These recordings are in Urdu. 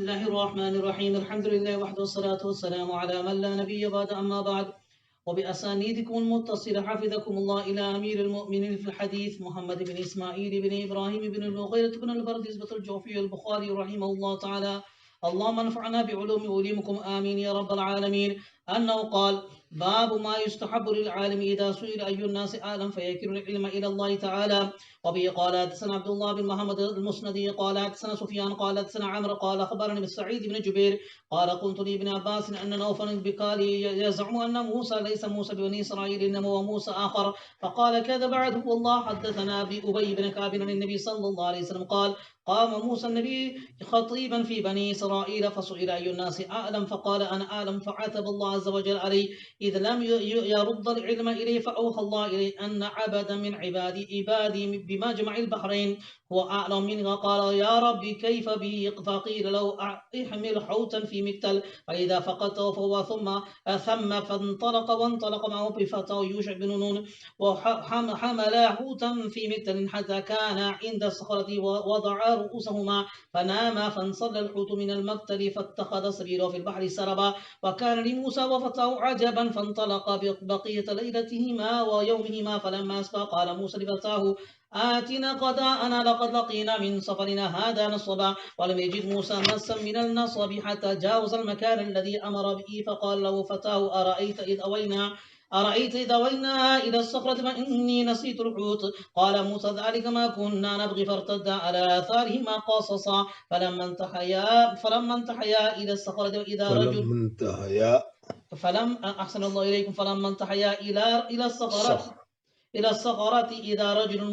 الله الرحمن الرحيم الحمد لله وحده والصلاة والسلام على من لا نبي بعد أما بعد وبأسانيدكم المتصلة حفظكم الله إلى أمير المؤمنين في الحديث محمد بن إسماعيل بن إبراهيم بن المغيرة بن البردزبة الجوفي البخاري رحمه الله تعالى اللهم انفعنا بعلوم علومكم آمين يا رب العالمين أنه قال باب ما يستحب للعالم إذا سئل أي الناس أعلم فيكل العلم إلى الله تعالى وبه قال حدثنا عبد الله بن محمد المسندي قال حدثنا سفيان قال حدثنا عمرو قال أخبرني بالسعيد بن جبير قال قلت لابن عباس أن نوفل البكالي يزعم أن موسى ليس موسى بني إسرائيل إنما هو موسى آخر فقال كذب عدو الله حدثنا بأبي بن كعب عن النبي صلى الله عليه وسلم قال قام موسى النبي خطيبا في بني إسرائيل فسئل أي الناس أعلم فقال أنا أعلم فعتب الله عز وجل عليه إذ لم يرد العلم إليه فأوحى الله إليه أن عبدا من عبادي بمجمع البحرين هو أعلم منه قال يا ربي كيف بي فقيل له احمل حوتا في مكتل فإذا فقدته فهو ثم فانطلق وانطلق معه بفتاه يوشع بن نون وحملا حوتا في مكتل حتى كان عند الصخرة ووضعا رؤوسهما فناما فانصل الحوت من المقتل فاتخذ سبيله في البحر سربا وكان لموسى وفتاه عجبا فانطلق بقية ليلتهما ويومهما فلما أسفى قال موسى لفتاه آتنا غداءنا لقد لقينا من سفرنا هذا نصبا ولم يجد موسى مسا من النصب حتى جاوز المكان الذي أمر به فقال له فتاه أرأيت إذ أوينا إلى الصخرة فإني نسيت الحوت قال موسى ذلك ما كنا نبغي فارتدا على آثارهما قصصا فلما انتحيا إلى الصخرة وإذا رجل أحسن الله إليكم فلما انتحيا إلى الصخرة إذا رجل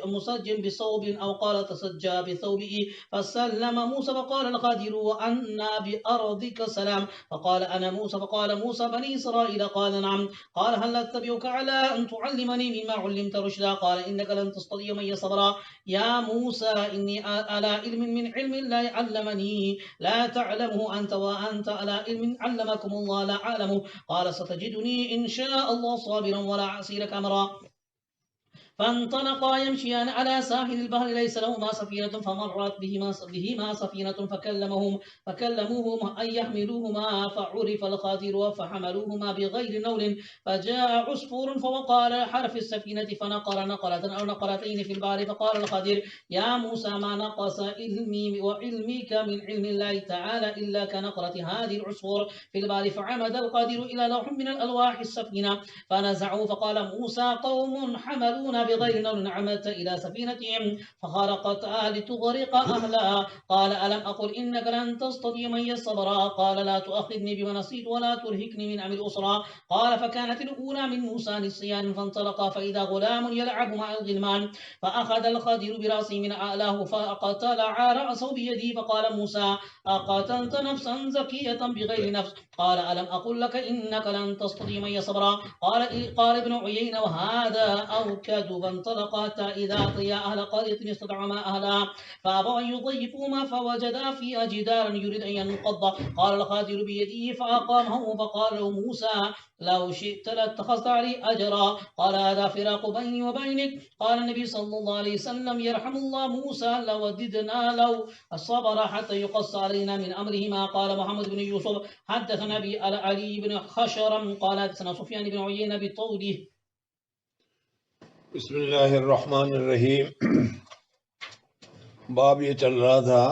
مسجن بثوب أو قال تسجى بثوبه فسلم موسى فقال الخادر وأنا بأرضك سلام فقال أنا موسى فقال موسى بني إسرائيل قال نعم قال هل أتبعك على أن تعلمني مما علمت رشدا قال إنك لن تستطيع معي صبرا يا موسى إني على علم من علم الله علمني لا تعلمه أنت وأنت على علم علمكم الله لا أعلمه قال ستجدني إن شاء الله صابرا ولا أعصي لك أمرا فانطلقا يمشيان على ساحل البحر ليس لهما سفينة فمرت بهما سفينة فكلموهما أن يحملوهما فعرف الخاطر فحملوهما بغير نول فجاء عصفور فوقع على حرف السفينة فنقر نقرة أو نقرتين في البحر فقال الخاطر يا موسى ما نقص علمي وعلمك من علم الله تعالى إلا كنقرة هذه العصفور في البحر فعمد القادر إلى لوح من الألواح السفينة فنزعوا فقال موسى قوم حملونا بغير نول عمدت إلى سفينتهم فخرقتها لتغرق أهلها قال ألم أقل إنك لن تستطيع معي صبرا قال لا تؤاخذني بما نسيت ولا ترهقني من أمر أسرى قال فكانت الأولى من موسى نسيان فانطلقا فإذا غلام يلعب مع الغلمان فأخذ الخادر برأسه من أعلاه فقتلع رأسه بيده فقال موسى أقتلت نفسا زكية بغير نفس قال ألم أقل لك إنك لن تستطيع معي صبرا قال ابن عيينة وهذا أوكد فانطلقا حتى إذا أتيا أهل قرية استطعما أهلها فأبوا أن يضيفوهما فوجدا فيها جدارا يريد أن ينقض قال الخادر بيده فأقامه فقال له موسى لو شئت لاتخذت علي أجرا قال هذا فراق بيني وبينك قال النبي صلى الله عليه وسلم يرحم الله موسى لوددنا لو الصبر حتى يقص علينا من أمرهما قال محمد بن يوسف حدثنا أبي علي بن خشرم قال حدثنا سفيان بن عيينة بطوله. بسم اللہ الرحمن الرحیم. باب یہ چل رہا تھا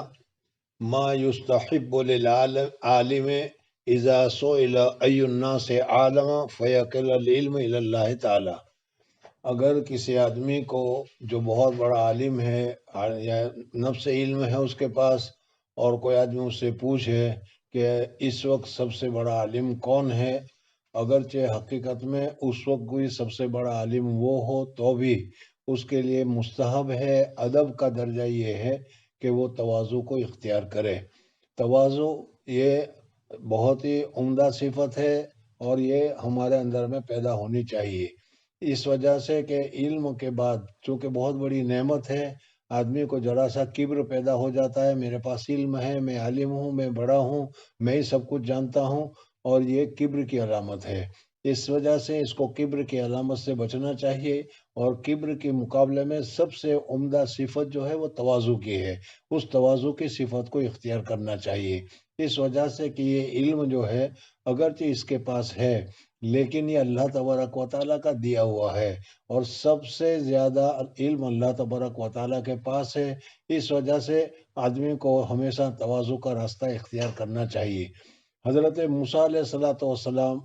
ما یستحب للعالم اذا سئل ای الناس عالم فیکل العلم الی اللہ تعالی. اگر کسی آدمی کو جو بہت بڑا عالم ہے یا نفس علم ہے اس کے پاس اور کوئی آدمی اس سے پوچھے کہ اس وقت سب سے بڑا عالم کون ہے، اگرچہ حقیقت میں اس وقت کوئی سب سے بڑا عالم وہ ہو تو بھی اس کے لیے مستحب ہے، ادب کا درجہ یہ ہے کہ وہ تواضع کو اختیار کرے. تواضع یہ بہت ہی عمدہ صفت ہے اور یہ ہمارے اندر میں پیدا ہونی چاہیے، اس وجہ سے کہ علم کے بعد چونکہ بہت بڑی نعمت ہے، آدمی کو ذرا سا کبر پیدا ہو جاتا ہے، میرے پاس علم ہے، میں عالم ہوں، میں بڑا ہوں، میں ہی سب کچھ جانتا ہوں، اور یہ کبر کی علامت ہے. اس وجہ سے اس کو کبر کی علامت سے بچنا چاہیے، اور کبر کے مقابلے میں سب سے عمدہ صفت جو ہے وہ تواضع کی ہے، اس تواضع کی صفت کو اختیار کرنا چاہیے۔ اس وجہ سے کہ یہ علم جو ہے اگرچہ اس کے پاس ہے، لیکن یہ اللہ تبارک و تعالیٰ کا دیا ہوا ہے، اور سب سے زیادہ علم اللہ تبارک و تعالیٰ کے پاس ہے۔ اس وجہ سے آدمی کو ہمیشہ تواضع کا راستہ اختیار کرنا چاہیے۔ حضرت موسیٰ علیہ السلام،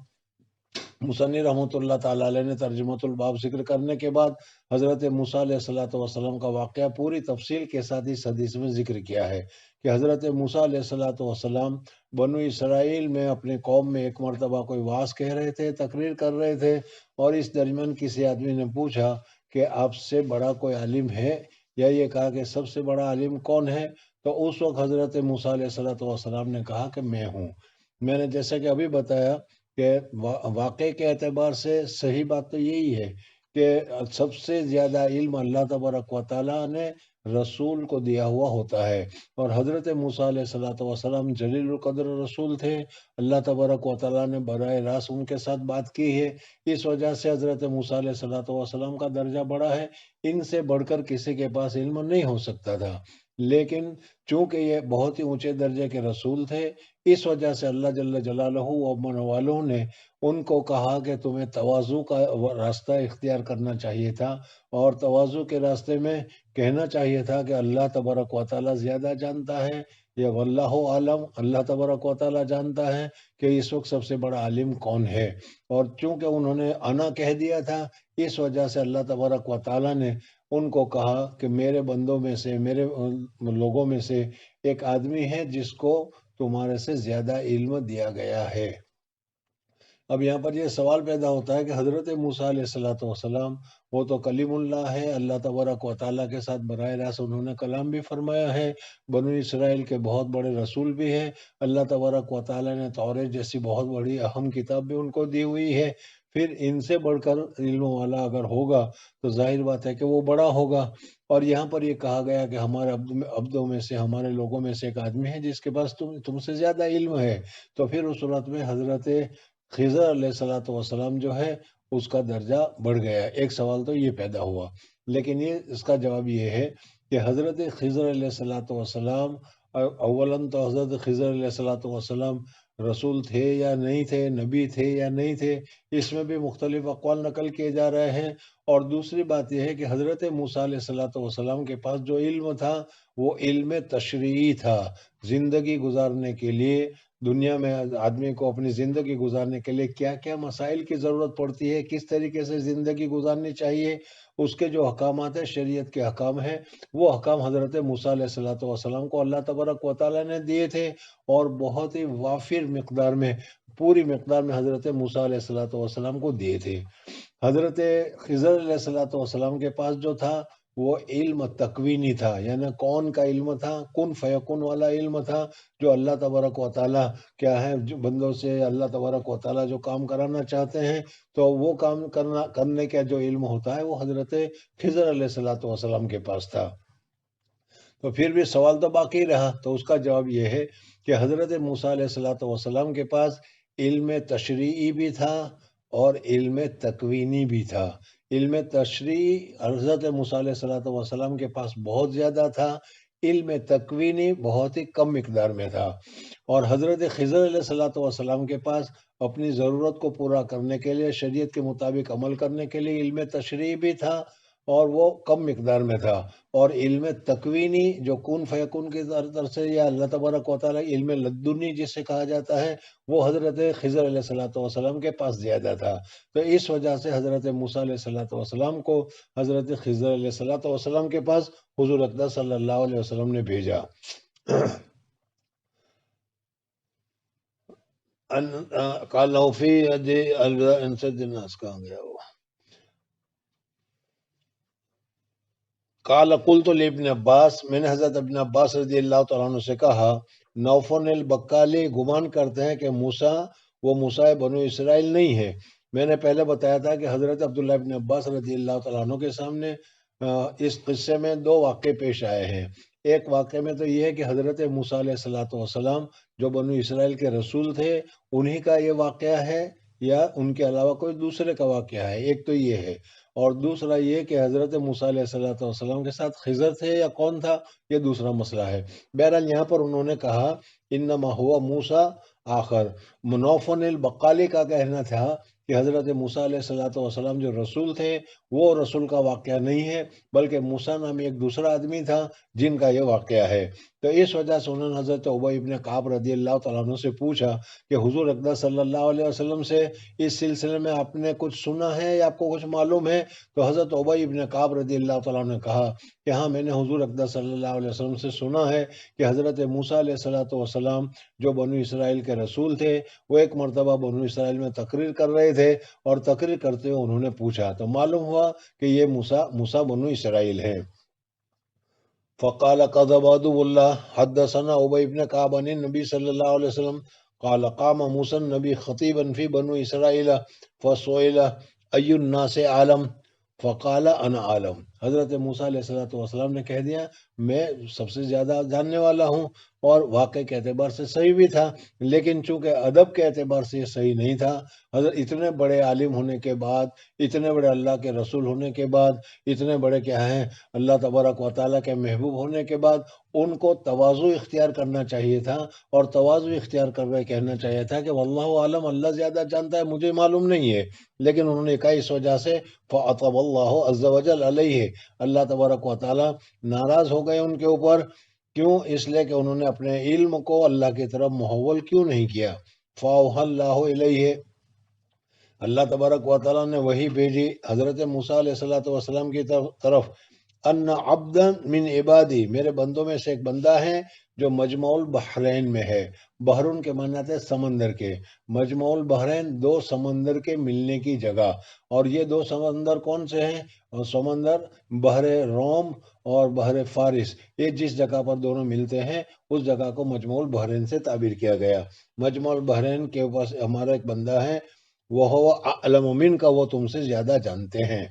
مصنف رحمۃ اللہ تعالیٰ علیہ نے ترجمۃ الباب ذکر کرنے کے بعد حضرت موسیٰ علیہ السلام کا واقعہ پوری تفصیل کے ساتھ اس حدیث میں ذکر کیا ہے کہ حضرت موسیٰ علیہ السلام بنو اسرائیل میں اپنے قوم میں ایک مرتبہ کوئی وعظ کہہ رہے تھے، تقریر کر رہے تھے، اور اس درمیان کسی آدمی نے پوچھا کہ آپ سے بڑا کوئی عالم ہے، یا یہ کہا کہ سب سے بڑا عالم کون ہے؟ تو اس وقت حضرت موسیٰ علیہ السلام نے کہا کہ میں ہوں۔ میں نے جیسا کہ ابھی بتایا کہ واقعے کے اعتبار سے صحیح بات تو یہی ہے کہ سب سے زیادہ علم اللہ تبارک و تعالیٰ نے رسول کو دیا ہوا ہوتا ہے، اور حضرت موسیٰ علیہ السلام جلیل القدر رسول تھے۔ اللہ تبارک و تعالیٰ نے براہ راست ان کے ساتھ بات کی ہے، اس وجہ سے حضرت موسیٰ علیہ السلام کا درجہ بڑا ہے، ان سے بڑھ کر کسی کے پاس علم نہیں ہو سکتا تھا، لیکن چونکہ یہ بہت ہی اونچے درجے کے رسول تھے، اس وجہ سے اللہ جل جلالہ و من والوں نے ان کو کہا کہ تمہیں تواضع کا راستہ اختیار کرنا چاہیے تھا، اور تواضع کے راستے میں کہنا چاہیے تھا کہ اللہ تبارک و تعالیٰ زیادہ جانتا ہے، یا واللہ عالم، اللہ تبارک و تعالیٰ جانتا ہے کہ اس وقت سب سے بڑا عالم کون ہے۔ اور چونکہ انہوں نے انا کہہ دیا تھا، اس وجہ سے اللہ تبارک و تعالیٰ نے ان کو کہا کہ میرے بندوں میں سے، میرے لوگوں میں سے ایک آدمی ہے جس کو تمہارے سے زیادہ علم دیا گیا ہے۔ اب یہاں پر یہ سوال پیدا ہوتا ہے کہ حضرت موسیٰ علیہ السلام وہ تو کلیم اللہ ہے، اللہ تبارک و تعالیٰ کے ساتھ براہ راست انہوں نے کلام بھی فرمایا ہے، بنو اسرائیل کے بہت بڑے رسول بھی ہیں، اللہ تبارک و تعالیٰ نے توریت جیسی بہت بڑی اہم کتاب بھی ان کو دی ہوئی ہے، پھر ان سے بڑھ کر علم والا اگر ہوگا تو ظاہر بات ہے کہ وہ بڑا ہوگا۔ اور یہاں پر یہ کہا گیا کہ ہمارے عبدوں میں سے، ہمارے لوگوں میں سے ایک آدمی ہے جس کے پاس تم سے زیادہ علم ہے، تو پھر اس صورت میں حضرت خضر علیہ السلام جو ہے اس کا درجہ بڑھ گیا۔ ایک سوال تو یہ پیدا ہوا، لیکن اس کا جواب یہ ہے کہ حضرت خضر علیہ السلام اولاً تو حضرت خضر علیہ السلام رسول تھے یا نہیں تھے، نبی تھے یا نہیں تھے، اس میں بھی مختلف اقوال نقل کیے جا رہے ہیں۔ اور دوسری بات یہ ہے کہ حضرت موسیٰ علیہ السلام کے پاس جو علم تھا وہ علم تشریعی تھا، زندگی گزارنے کے لیے، دنیا میں آدمی کو اپنی زندگی گزارنے کے لیے کیا کیا مسائل کی ضرورت پڑتی ہے، کس طریقے سے زندگی گزارنی چاہیے، اس کے جو احکامات ہیں، شریعت کے احکام ہیں، وہ احکام حضرت موسیٰ علیہ السلام کو اللہ تبارک و تعالیٰ نے دیے تھے، اور بہت ہی وافر مقدار میں، پوری مقدار میں حضرت موسیٰ علیہ السلام کو دیے تھے۔ حضرت خضر علیہ السلام کے پاس جو تھا وہ علم تکوینی تھا، یعنی کون کا علم تھا، کن فیکن والا علم تھا، جو اللہ تبارک و تعالیٰ کیا ہے جو بندوں سے اللہ تبارک و تعالیٰ جو کام کرانا چاہتے ہیں تو وہ کام کرنے کا جو علم ہوتا ہے وہ حضرت خضر علیہ السلام کے پاس تھا۔ تو پھر بھی سوال تو باقی رہا، تو اس کا جواب یہ ہے کہ حضرت موسیٰ علیہ السلام کے پاس علم تشریعی بھی تھا اور علم تکوینی بھی تھا۔ علم تشریعی حضرت موسیٰ علیہ السلام کے پاس بہت زیادہ تھا، علم تکوینی بہت ہی کم مقدار میں تھا، اور حضرت خضر علیہ السلام کے پاس اپنی ضرورت کو پورا کرنے کے لیے، شریعت کے مطابق عمل کرنے کے لیے علم تشریعی بھی تھا اور وہ کم مقدار میں تھا، اور علم تکوینی جو کن فیکن کی طرف سے، یا اللہ تبارک و تعالیٰ علم لدنی جسے کہا جاتا ہے، وہ حضرت خضر علیہ السلام کے پاس زیادہ تھا۔ تو اس وجہ سے حضرت موسیٰ علیہ السلام کو حضرت خضر علیہ السلام کے پاس حضور اقدس صلی اللہ علیہ وسلم نے بھیجا۔ قال له في يد انسد الناس، کہاں گیا وہ؟ قال قلت لابن عباس، میں نے حضرت ابن عباس رضی اللہ تعالیٰ عنہ سے کہا، نوفل البقالی گمان کرتے ہیں کہ موسیٰ وہ موسیٰ بنو اسرائیل نہیں ہے۔ میں نے پہلے بتایا تھا کہ حضرت عبداللہ ابن عباس رضی اللہ تعالیٰ عنہ کے سامنے اس قصے میں دو واقعے پیش آئے ہیں۔ ایک واقعے میں تو یہ ہے کہ حضرت موسیٰ علیہ السلام جو بنو اسرائیل کے رسول تھے انہی کا یہ واقعہ ہے یا ان کے علاوہ کوئی دوسرے کا واقعہ ہے، ایک تو یہ ہے، اور دوسرا یہ کہ حضرت موسیٰ علیہ السلام کے ساتھ خضر تھے یا کون تھا، یہ دوسرا مسئلہ ہے۔ بہرحال یہاں پر انہوں نے کہا انما ہوا موسیٰ آخر، منوفن البقالی کا کہنا تھا کہ حضرت موسیٰ علیہ السلام جو رسول تھے وہ رسول کا واقعہ نہیں ہے، بلکہ موسیٰ نامی ایک دوسرا آدمی تھا جن کا یہ واقعہ ہے۔ تو اس وجہ سے انہوں نے حضرت ابی ابن کعب رضی اللہ تعالیٰ عنہ سے پوچھا کہ حضور اقدس صلی اللہ علیہ وسلم سے اس سلسلے میں آپ نے کچھ سنا ہے یا آپ کو کچھ معلوم ہے؟ تو حضرت ابی ابن کعب رضی اللہ تعالیٰ عنہ نے کہا کہ ہاں، میں نے حضور اقدس صلی اللہ علیہ وسلم سے سنا ہے کہ حضرت موسیٰ علیہ السلام جو بنو اسرائیل کے رسول تھے، وہ ایک مرتبہ بنو اسرائیل میں تقریر کر رہے تھے، اور تقریر کرتے ہوئے انہوں نے پوچھا تو معلوم ہوا کہ یہ موسیٰ بنو اسرائیل ہیں۔ فقال قذب عدو اللہ حدثنا ابی ابن کعب عن النبی صلی اللہ علیہ وسلم قال قام موسیٰ النبی خطیبا فی بنو اسرائیل فسئل ای الناس عالم فقال انا عالم۔ حضرت موسیٰ علیہ السلام نے کہہ دیا میں سب سے زیادہ جاننے والا ہوں، اور واقع کے اعتبار سے صحیح بھی تھا، لیکن چونکہ ادب کے اعتبار سے یہ صحیح نہیں تھا۔ حضرت اتنے بڑے عالم ہونے کے بعد، اتنے بڑے اللہ کے رسول ہونے کے بعد، اتنے بڑے کیا ہیں اللہ تبارک و تعالیٰ کے محبوب ہونے کے بعد، ان کو تواضع اختیار کرنا چاہیے تھا، اور تواضع اختیار کر رہے کہنا چاہیے تھا کہ واللہ عالم، اللہ زیادہ جانتا ہے، مجھے معلوم نہیں ہے۔ لیکن انہوں نے کہا اس وجہ سے فعتب اللہ عز وجل علیہ، اللہ تبارک و تعالیٰ ناراض ہو گئے ان کے اوپر۔ کیوں؟ اس لیے کہ انہوں نے اپنے علم کو اللہ کی طرف محول کیوں نہیں کیا۔ فاوحى اللہ الیہ، اللہ تبارک و تعالیٰ نے وحی بھیجی حضرت موسیٰ علیہ السلام کی طرف، ان عبدا من عبادی، میرے بندوں میں سے ایک بندہ ہے جو مجمع البحرین میں ہے۔ بحرون کے معنی آتے ہیں سمندر کے، مجمع البحرین دو سمندر کے ملنے کی جگہ، اور یہ دو سمندر کون سے ہیں؟ سمندر بحر روم اور بحر فارس، یہ جس جگہ پر دونوں ملتے ہیں اس جگہ کو مجمع البحرین سے تعبیر کیا گیا۔ مجمع البحرین کے پاس ہمارا ایک بندہ ہے، وہ اعلم منک، وہ تم سے زیادہ جانتے ہیں۔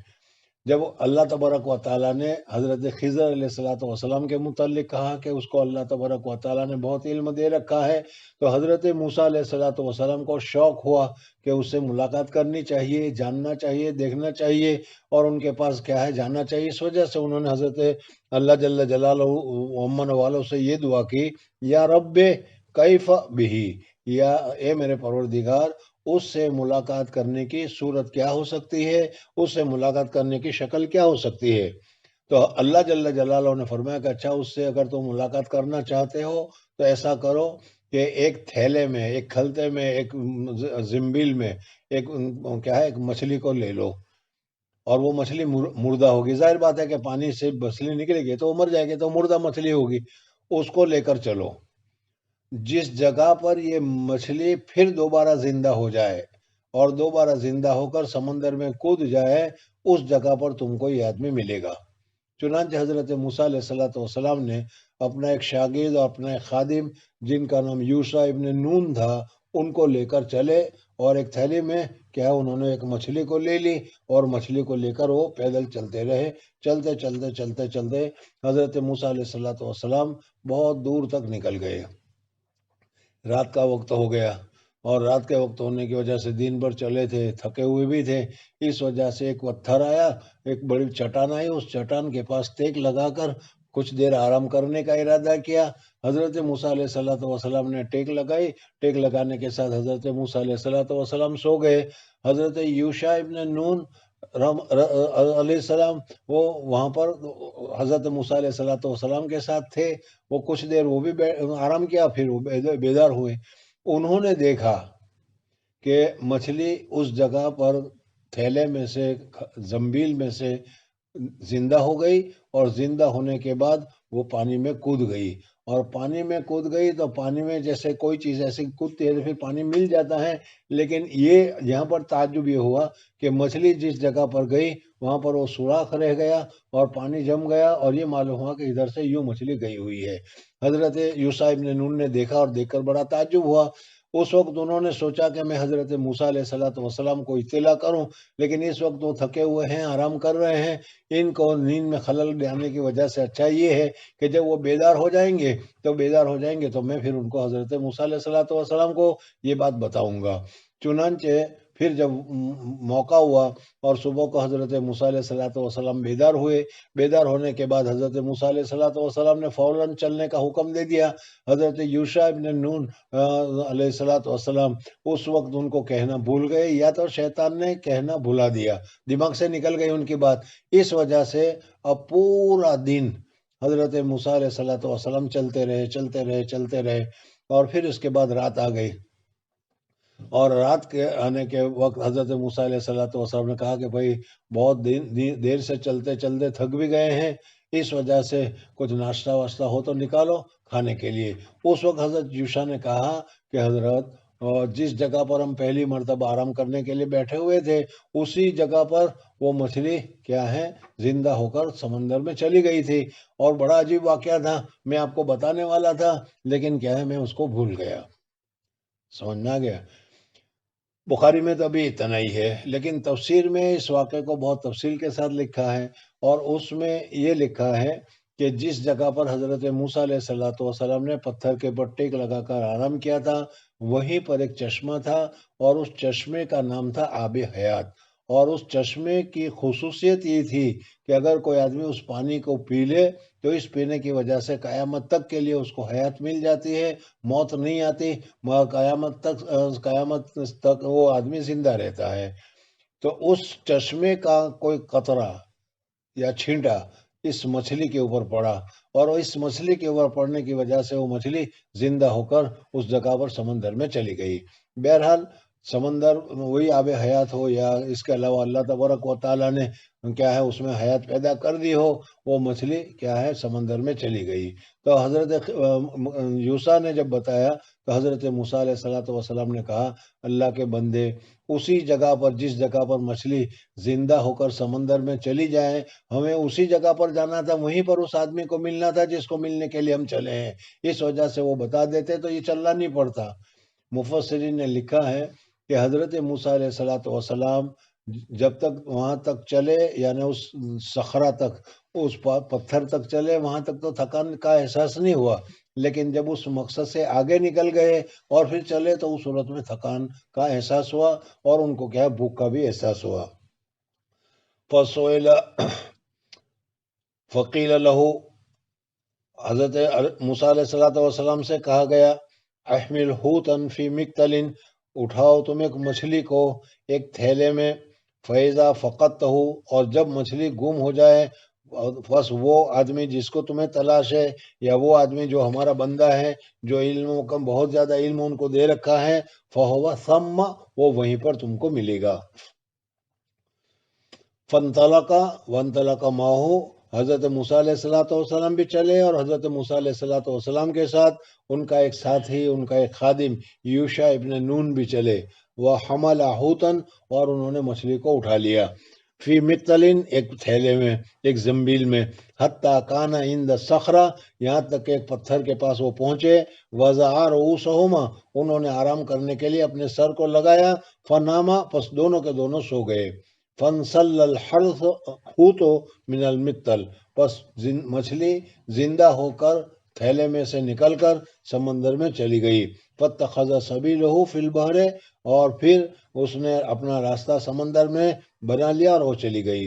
جب اللہ تبارک و تعالیٰ نے حضرت خضر علیہ السلام کے متعلق کہا کہ اس کو اللہ تبارک و تعالیٰ نے بہت علم دے رکھا ہے، تو حضرت موسیٰ علیہ السلام کو شوق ہوا کہ اس سے ملاقات کرنی چاہیے، جاننا چاہیے، دیکھنا چاہیے، اور ان کے پاس کیا ہے جاننا چاہیے۔ اس وجہ سے انہوں نے حضرت اللہ جل جلالہ امن والوں سے یہ دعا کی، یا رب کیف بہی، یا اے میرے پروردگار، اس سے ملاقات کرنے کی صورت کیا ہو سکتی ہے، اس سے ملاقات کرنے کی شکل کیا ہو سکتی ہے؟ تو اللہ جل جلالہ نے فرمایا کہ اچھا، اس سے اگر تم ملاقات کرنا چاہتے ہو تو ایسا کرو کہ ایک تھیلے میں، ایک کھلتے میں، ایک زنبیل میں ایک کیا ہے ایک مچھلی کو لے لو، اور وہ مچھلی مردہ ہوگی، ظاہر بات ہے کہ پانی سے مچھلی نکلے گی تو وہ مر جائے گی، تو مردہ مچھلی ہوگی، اس کو لے کر چلو۔ جس جگہ پر یہ مچھلی پھر دوبارہ زندہ ہو جائے اور دوبارہ زندہ ہو کر سمندر میں کود جائے، اس جگہ پر تم کو یہ آدمی ملے گا۔ چنانچہ حضرت موسیٰ علیہ السلام نے اپنا ایک شاگرد اور اپنا ایک خادم جن کا نام یوشع ابن نون تھا، ان کو لے کر چلے، اور ایک تھیلی میں کیا انہوں نے ایک مچھلی کو لے لی، اور مچھلی کو لے کر وہ پیدل چلتے رہے۔ چلتے چلتے چلتے چلتے حضرت موسیٰ علیہ السلام بہت دور تک نکل گئے۔ رات کا وقت ہو گیا، اور رات کے وقت ہونے کی وجہ سے دن بھر چلے تھے، تھکے ہوئے بھی تھے، اس وجہ سے ایک پتھر آیا، ایک بڑی چٹان آئی، اس چٹان کے پاس ٹیک لگا کر کچھ دیر آرام کرنے کا ارادہ کیا۔ حضرت موسیٰ علیہ السلام نے ٹیک لگائی، ٹیک لگانے کے ساتھ حضرت موسیٰ علیہ السلام سو گئے۔ حضرت یوشع ابن نون علیہ السلام وہ وہاں پر حضرت موسیٰ علیہ السلام کے ساتھ تھے، وہ کچھ دیر وہ بھی آرام کیا، پھر وہ بیدار ہوئے۔ انہوں نے دیکھا کہ مچھلی اس جگہ پر تھیلے میں سے، زنبیل میں سے زندہ ہو گئی، اور زندہ ہونے کے بعد وہ پانی میں کود گئی، اور پانی میں کود گئی تو پانی میں جیسے کوئی چیز ایسی کودتی ہے تو پھر پانی مل جاتا ہے، لیکن یہ یہاں پر تعجب یہ ہوا کہ مچھلی جس جگہ پر گئی وہاں پر وہ سوراخ رہ گیا اور پانی جم گیا، اور یہ معلوم ہوا کہ ادھر سے یوں مچھلی گئی ہوئی ہے۔ حضرت یوشع ابن نون نے دیکھا اور دیکھ کر بڑا تعجب ہوا۔ اس وقت انہوں نے سوچا کہ میں حضرت موسیٰ علیہ السلام کو اطلاع کروں، لیکن اس وقت وہ تھکے ہوئے ہیں، آرام کر رہے ہیں، ان کو نیند میں خلل ڈالنے کی وجہ سے اچھا یہ ہے کہ جب وہ بیدار ہو جائیں گے تو میں پھر ان کو حضرت موسیٰ علیہ السلام کو یہ بات بتاؤں گا۔ چنانچہ پھر جب موقع ہوا اور صبح کو حضرت موسیٰ علیہ السلام بیدار ہوئے، بیدار ہونے کے بعد حضرت موسیٰ علیہ السلام نے فوراً چلنے کا حکم دے دیا۔ حضرت یوشع ابن نون علیہ السلام اس وقت ان کو کہنا بھول گئے، یا تو شیطان نے کہنا بھلا دیا، دماغ سے نکل گئی ان کی بات، اس وجہ سے اب پورا دن حضرت موسیٰ علیہ السلام چلتے رہے اور پھر اس کے بعد رات آ گئی، اور رات کے آنے کے وقت حضرت موسیٰ علیہ السلام نے کہا کہ بھائی بہت دیر سے چلتے تھک بھی گئے ہیں، اس وجہ سے کچھ ناشتہ واشتہ ہو تو نکالو کھانے کے لیے۔ اس وقت حضرت یوشع نے کہا کہ حضرت جس جگہ پر ہم پہلی مرتبہ آرام کرنے کے لیے بیٹھے ہوئے تھے اسی جگہ پر وہ مچھلی کیا ہے زندہ ہو کر سمندر میں چلی گئی تھی، اور بڑا عجیب واقعہ تھا، میں آپ کو بتانے والا تھا لیکن کیا ہے میں اس کو بھول گیا۔ سمجھ میں آ گیا؟ بخاری میں تو ابھی اتنا ہی ہے، لیکن تفسیر میں اس واقعے کو بہت تفصیل کے ساتھ لکھا ہے، اور اس میں یہ لکھا ہے کہ جس جگہ پر حضرت موسیٰ علیہ السلام نے پتھر کے پر ٹیک لگا کر آرام کیا تھا وہیں پر ایک چشمہ تھا، اور اس چشمے کا نام تھا آب حیات، اور اس چشمے کی خصوصیت یہ تھی کہ اگر کوئی آدمی اس پانی کو پی لے تو اس پینے کی وجہ سے قیامت تک کے لیے اس کو حیات مل جاتی ہے، موت نہیں آتی، قیامت تک وہ آدمی زندہ رہتا ہے۔ تو اس چشمے کا کوئی قطرہ یا چھینٹا اس مچھلی کے اوپر پڑا، اور اس مچھلی کے اوپر پڑنے کی وجہ سے وہ مچھلی زندہ ہو کر اس جگہ پر سمندر میں چلی گئی۔ بہرحال سمندر وہی آب حیات ہو یا اس کے علاوہ اللہ تبارک و تعالیٰ نے کیا ہے اس میں حیات پیدا کر دی ہو، وہ مچھلی کیا ہے سمندر میں چلی گئی۔ تو حضرت یوشع نے جب بتایا تو حضرت موسیٰ علیہ السلام نے کہا اللہ کے بندے، اسی جگہ پر جس جگہ پر مچھلی زندہ ہو کر سمندر میں چلی جائے ہمیں اسی جگہ پر جانا تھا، وہیں پر اس آدمی کو ملنا تھا جس کو ملنے کے لیے ہم چلے ہیں، اس وجہ سے وہ بتا دیتے تو یہ چلنا نہیں پڑتا۔ مفسرین نے لکھا ہے کہ حضرت موسیٰ علیہ السلام جب تک وہاں تک چلے، یعنی اس صخرہ تک، اس پتھر تک چلے، وہاں تک تو تھکان کا احساس نہیں ہوا، لیکن جب اس مقصد سے آگے نکل گئے اور پھر چلے تو اس صورت میں تھکان کا احساس ہوا، اور ان کو کیا ہے بھوک کا بھی احساس ہوا۔ فسئل فقیل لہو، حضرت موسیٰ علیہ السلام سے کہا گیا احمل حوتا فی مکتل، اٹھاؤ تم ایک مچھلی کو ایک تھیلے میں، فیضا فقدتہ، اور جب مچھلی گم ہو جائے، بس وہ آدمی جس کو تمہیں تلاش ہے یا وہ آدمی جو ہمارا بندہ ہے جو علم کا بہت زیادہ علم ان کو دے رکھا ہے، فہو ثم، وہ وہیں پر تم کو ملے گا۔ فانطلق وانطلق معه، حضرت موسیٰ علیہ السلام بھی چلے، اور حضرت موسیٰ علیہ السلام کے ساتھ ان کا ایک ساتھی، ان کا ایک خادم یوشع ابن نون بھی چلے، وحمل حوتا، اور انہوں نے مچھلی کو اٹھا لیا، فی مکتل، ایک تھیلے میں، ایک زنبیل میں، حتی کان عند الصخرہ، یہاں تک کہ ایک پتھر کے پاس وہ پہنچے، وضع رؤوسہما، انہوں نے آرام کرنے کے لیے اپنے سر کو لگایا، فناما، پس دونوں کے دونوں سو گئے، فانسل الحوت من المکتل، پس مچھلی زندہ ہو کر تھیلے میں سے نکل کر سمندر میں چلی گئی، فاتخذ سبیلہ فی البحر، اور پھر اس نے اپنا راستہ سمندر میں بنا لیا اور وہ چلی گئی۔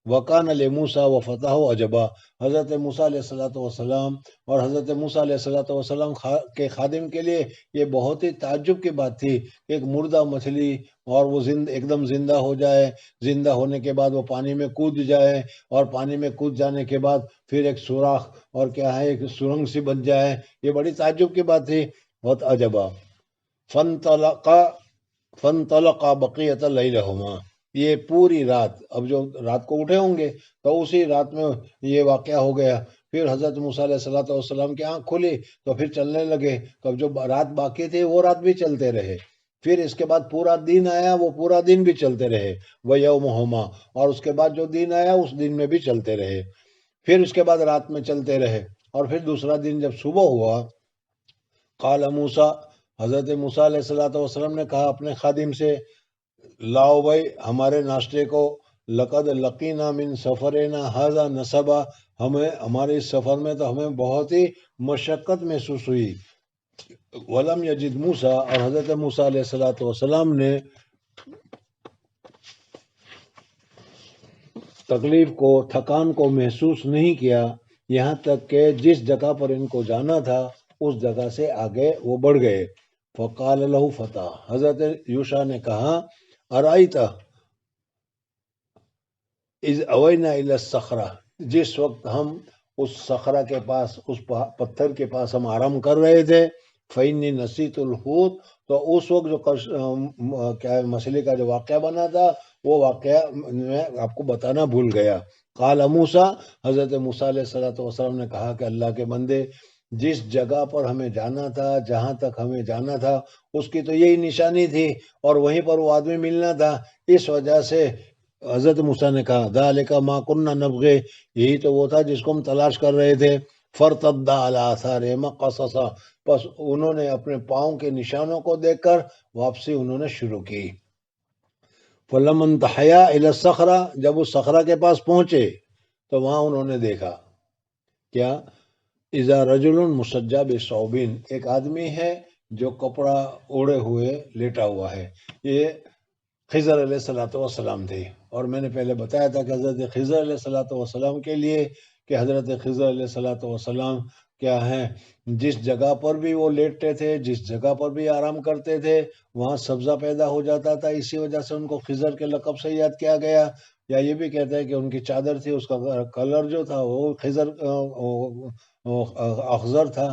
وَقَانَ لِمُوسَىٰ وَفَتَحُ عَجَبًا، حضرت موسیٰ علیہ السلام اور حضرت موسیٰ علیہ السلام کے خادم کے لیے یہ بہت ہی تعجب کی بات تھی، ایک مردہ مچھلی اور وہ ایک دم زندہ ہو جائے، زندہ ہونے کے بعد وہ پانی میں کود جائے، اور پانی میں کود جانے کے بعد پھر ایک سوراخ اور کیا ہے ایک سرنگ سی بن جائے، یہ بڑی تعجب کی بات تھی، بہت عجبا۔ فانطلقا بقیۃ لیلہما، یہ پوری رات، اب جو رات کو اٹھے ہوں گے تو اسی رات میں یہ واقعہ ہو گیا، پھر حضرت موسیٰ علیہ السلام کی آنکھ کھلی تو پھر چلنے لگے، تو جو رات باقی تھی وہ رات بھی چلتے رہے، پھر اس کے بعد پورا دن آیا، وہ پورا دن بھی چلتے رہے، وَيَوْمُهُمَا، اور اس کے بعد جو دن آیا اس دن میں بھی چلتے رہے، پھر اس کے بعد رات میں چلتے رہے، اور پھر دوسرا دن جب صبح ہوا، قال موسیٰ، حضرت موسیٰ علیہ السلام نے کہا اپنے خادم سے، لاؤ بھائی ہمارے ناشتے کو، لقد لقینا من سفرنا ھذا نصبا، ہمیں ہمارے اس سفر میں تو ہمیں بہت ہی مشقت محسوس ہوئی، ولم یجد موسیٰ، اور حضرت موسیٰ علیہ السلام نے تکلیف کو تھکان کو محسوس نہیں کیا، یہاں تک کہ جس جگہ پر ان کو جانا تھا اس جگہ سے آگے وہ بڑھ گئے۔ فقال له فتح، حضرت یوشع نے کہا ارائیت اذ اوینا الی الصخرہ، جس وقت ہم اس صخرہ کے پاس، اس پتھر کے پاس ہم آرام کر رہے تھے، فإنی نسیت الحوت، تو اس وقت جو کیا مچھلی کا جو واقعہ بنا تھا وہ واقعہ میں آپ کو بتانا بھول گیا۔ قال موسیٰ، حضرت موسیٰ علیہ السلام نے کہا کہ اللہ کے بندے، جس جگہ پر ہمیں جانا تھا، جہاں تک ہمیں جانا تھا اس کی تو یہی نشانی تھی اور وہیں پر وہ آدمی ملنا تھا، اس وجہ سے حضرت موسیٰ نے کہا ذالک ما کنا نبغی، یہی تو وہ تھا جس کو ہم تلاش کر رہے تھے۔ فرتدا علی آثارہما قصصا، بس انہوں نے اپنے پاؤں کے نشانوں کو دیکھ کر واپسی انہوں نے شروع کی۔ فلما انتہیا الی الصخرہ، جب اس صخرہ کے پاس پہنچے تو وہاں انہوں نے دیکھا کیا، اذا رجل مسجع بثوبین، ایک آدمی ہے جو کپڑا اوڑے ہوئے لیٹا ہوا ہے۔ یہ خضر علیہ السلام تھے، اور میں نے پہلے بتایا تھا کہ حضرت خضر علیہ السلام کے لیے کہ حضرت خضر علیہ السلام کیا ہیں، جس جگہ پر بھی وہ لیٹتے تھے، جس جگہ پر بھی آرام کرتے تھے وہاں سبزہ پیدا ہو جاتا تھا، اسی وجہ سے ان کو خضر کے لقب سے یاد کیا گیا۔ یا یہ بھی کہتے ہیں کہ ان کی چادر تھی، اس کا کلر جو تھا وہ خضر اخضر تھا،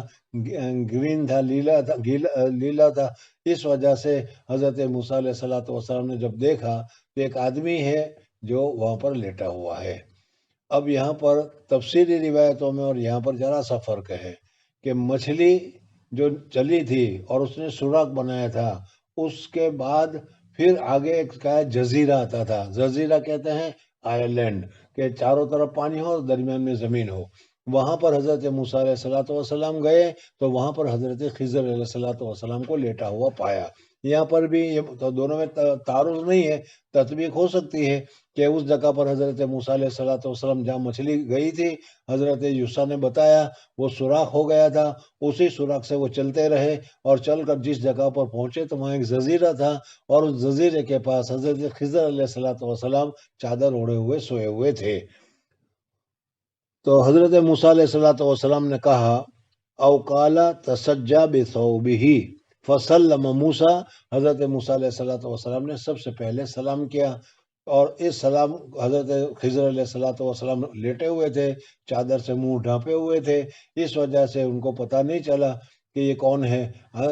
گرین تھا، لیلا تھا، اس وجہ سے حضرت موسیٰ علیہ السلام نے جب دیکھا تو ایک آدمی ہے جو وہاں پر لیٹا ہوا ہے۔ اب یہاں پر تفسیری روایتوں میں اور یہاں پر ذرا سا فرق ہے کہ مچھلی جو چلی تھی اور اس نے سوراخ بنایا تھا، اس کے بعد پھر آگے ایک کیا جزیرہ آتا تھا، جزیرہ کہتے ہیں آئی لینڈ، کہ چاروں طرف پانی ہو اور درمیان میں زمین ہو۔ وہاں پر حضرت موسیٰ علیہ السلام گئے تو وہاں پر حضرت خضر علیہ السلام کو لیٹا ہوا پایا۔ یہاں پر بھی یہ تو دونوں میں تعارض نہیں ہے، تطبیق ہو سکتی ہے کہ اس جگہ پر حضرت موسیٰ علیہ السلام جہاں مچھلی گئی تھی، حضرت یوشع نے بتایا وہ سوراخ ہو گیا تھا، اسی سوراخ سے وہ چلتے رہے اور چل کر جس جگہ پر پہنچے تو وہاں ایک جزیرہ تھا، اور اس جزیرے کے پاس حضرت خضر علیہ السلام چادر اوڑے ہوئے سوئے ہوئے تھے۔ تو حضرت موسیٰ علیہ السلام نے کہا او قال تسجع بثوبہ فسلم موسیٰ، حضرت موسیٰ علیہ السلام نے سب سے پہلے سلام کیا، اور اس سلام حضرت خضر علیہ السلام لیٹے ہوئے تھے، چادر سے منہ ڈھانپے ہوئے تھے، اس وجہ سے ان کو پتہ نہیں چلا کہ یہ کون ہے،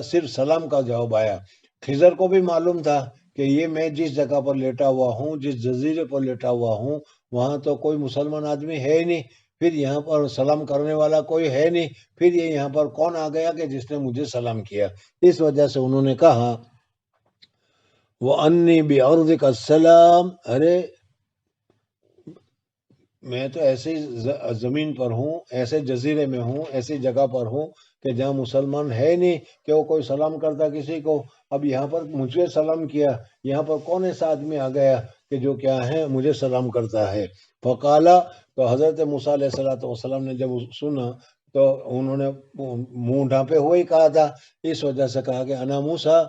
صرف سلام کا جواب آیا۔ خضر کو بھی معلوم تھا کہ یہ میں جس جگہ پر لیٹا ہوا ہوں، جس جزیرے پر لیٹا ہوا ہوں، وہاں تو کوئی مسلمان آدمی ہے ہی نہیں، پھر یہاں پر سلام کرنے والا کوئی ہے نہیں، پھر یہ یہاں پر کون آ گیا کہ جس نے مجھے سلام کیا، اس وجہ سے انہوں نے کہا وَأَنِّي بِأَرْضِكَ السَّلَامُ، ارے میں تو ایسی زمین پر ہوں، ایسے جزیرے میں ہوں، ایسی جگہ پر ہوں کہ جہاں مسلمان ہے نہیں کہ وہ کوئی سلام کرتا کسی کو، اب یہاں پر مجھے سلام کیا، یہاں پر کون ایسا آدمی آ گیا کہ جو کیا ہے مجھے سلام کرتا ہے۔ فقالا، تو حضرت موسیٰ علیہ السلام نے جب سنا تو انہوں نے منہ ڈھانپے ہوئے ہی کہا تھا، اس وجہ سے کہا کہ انا موسیٰ،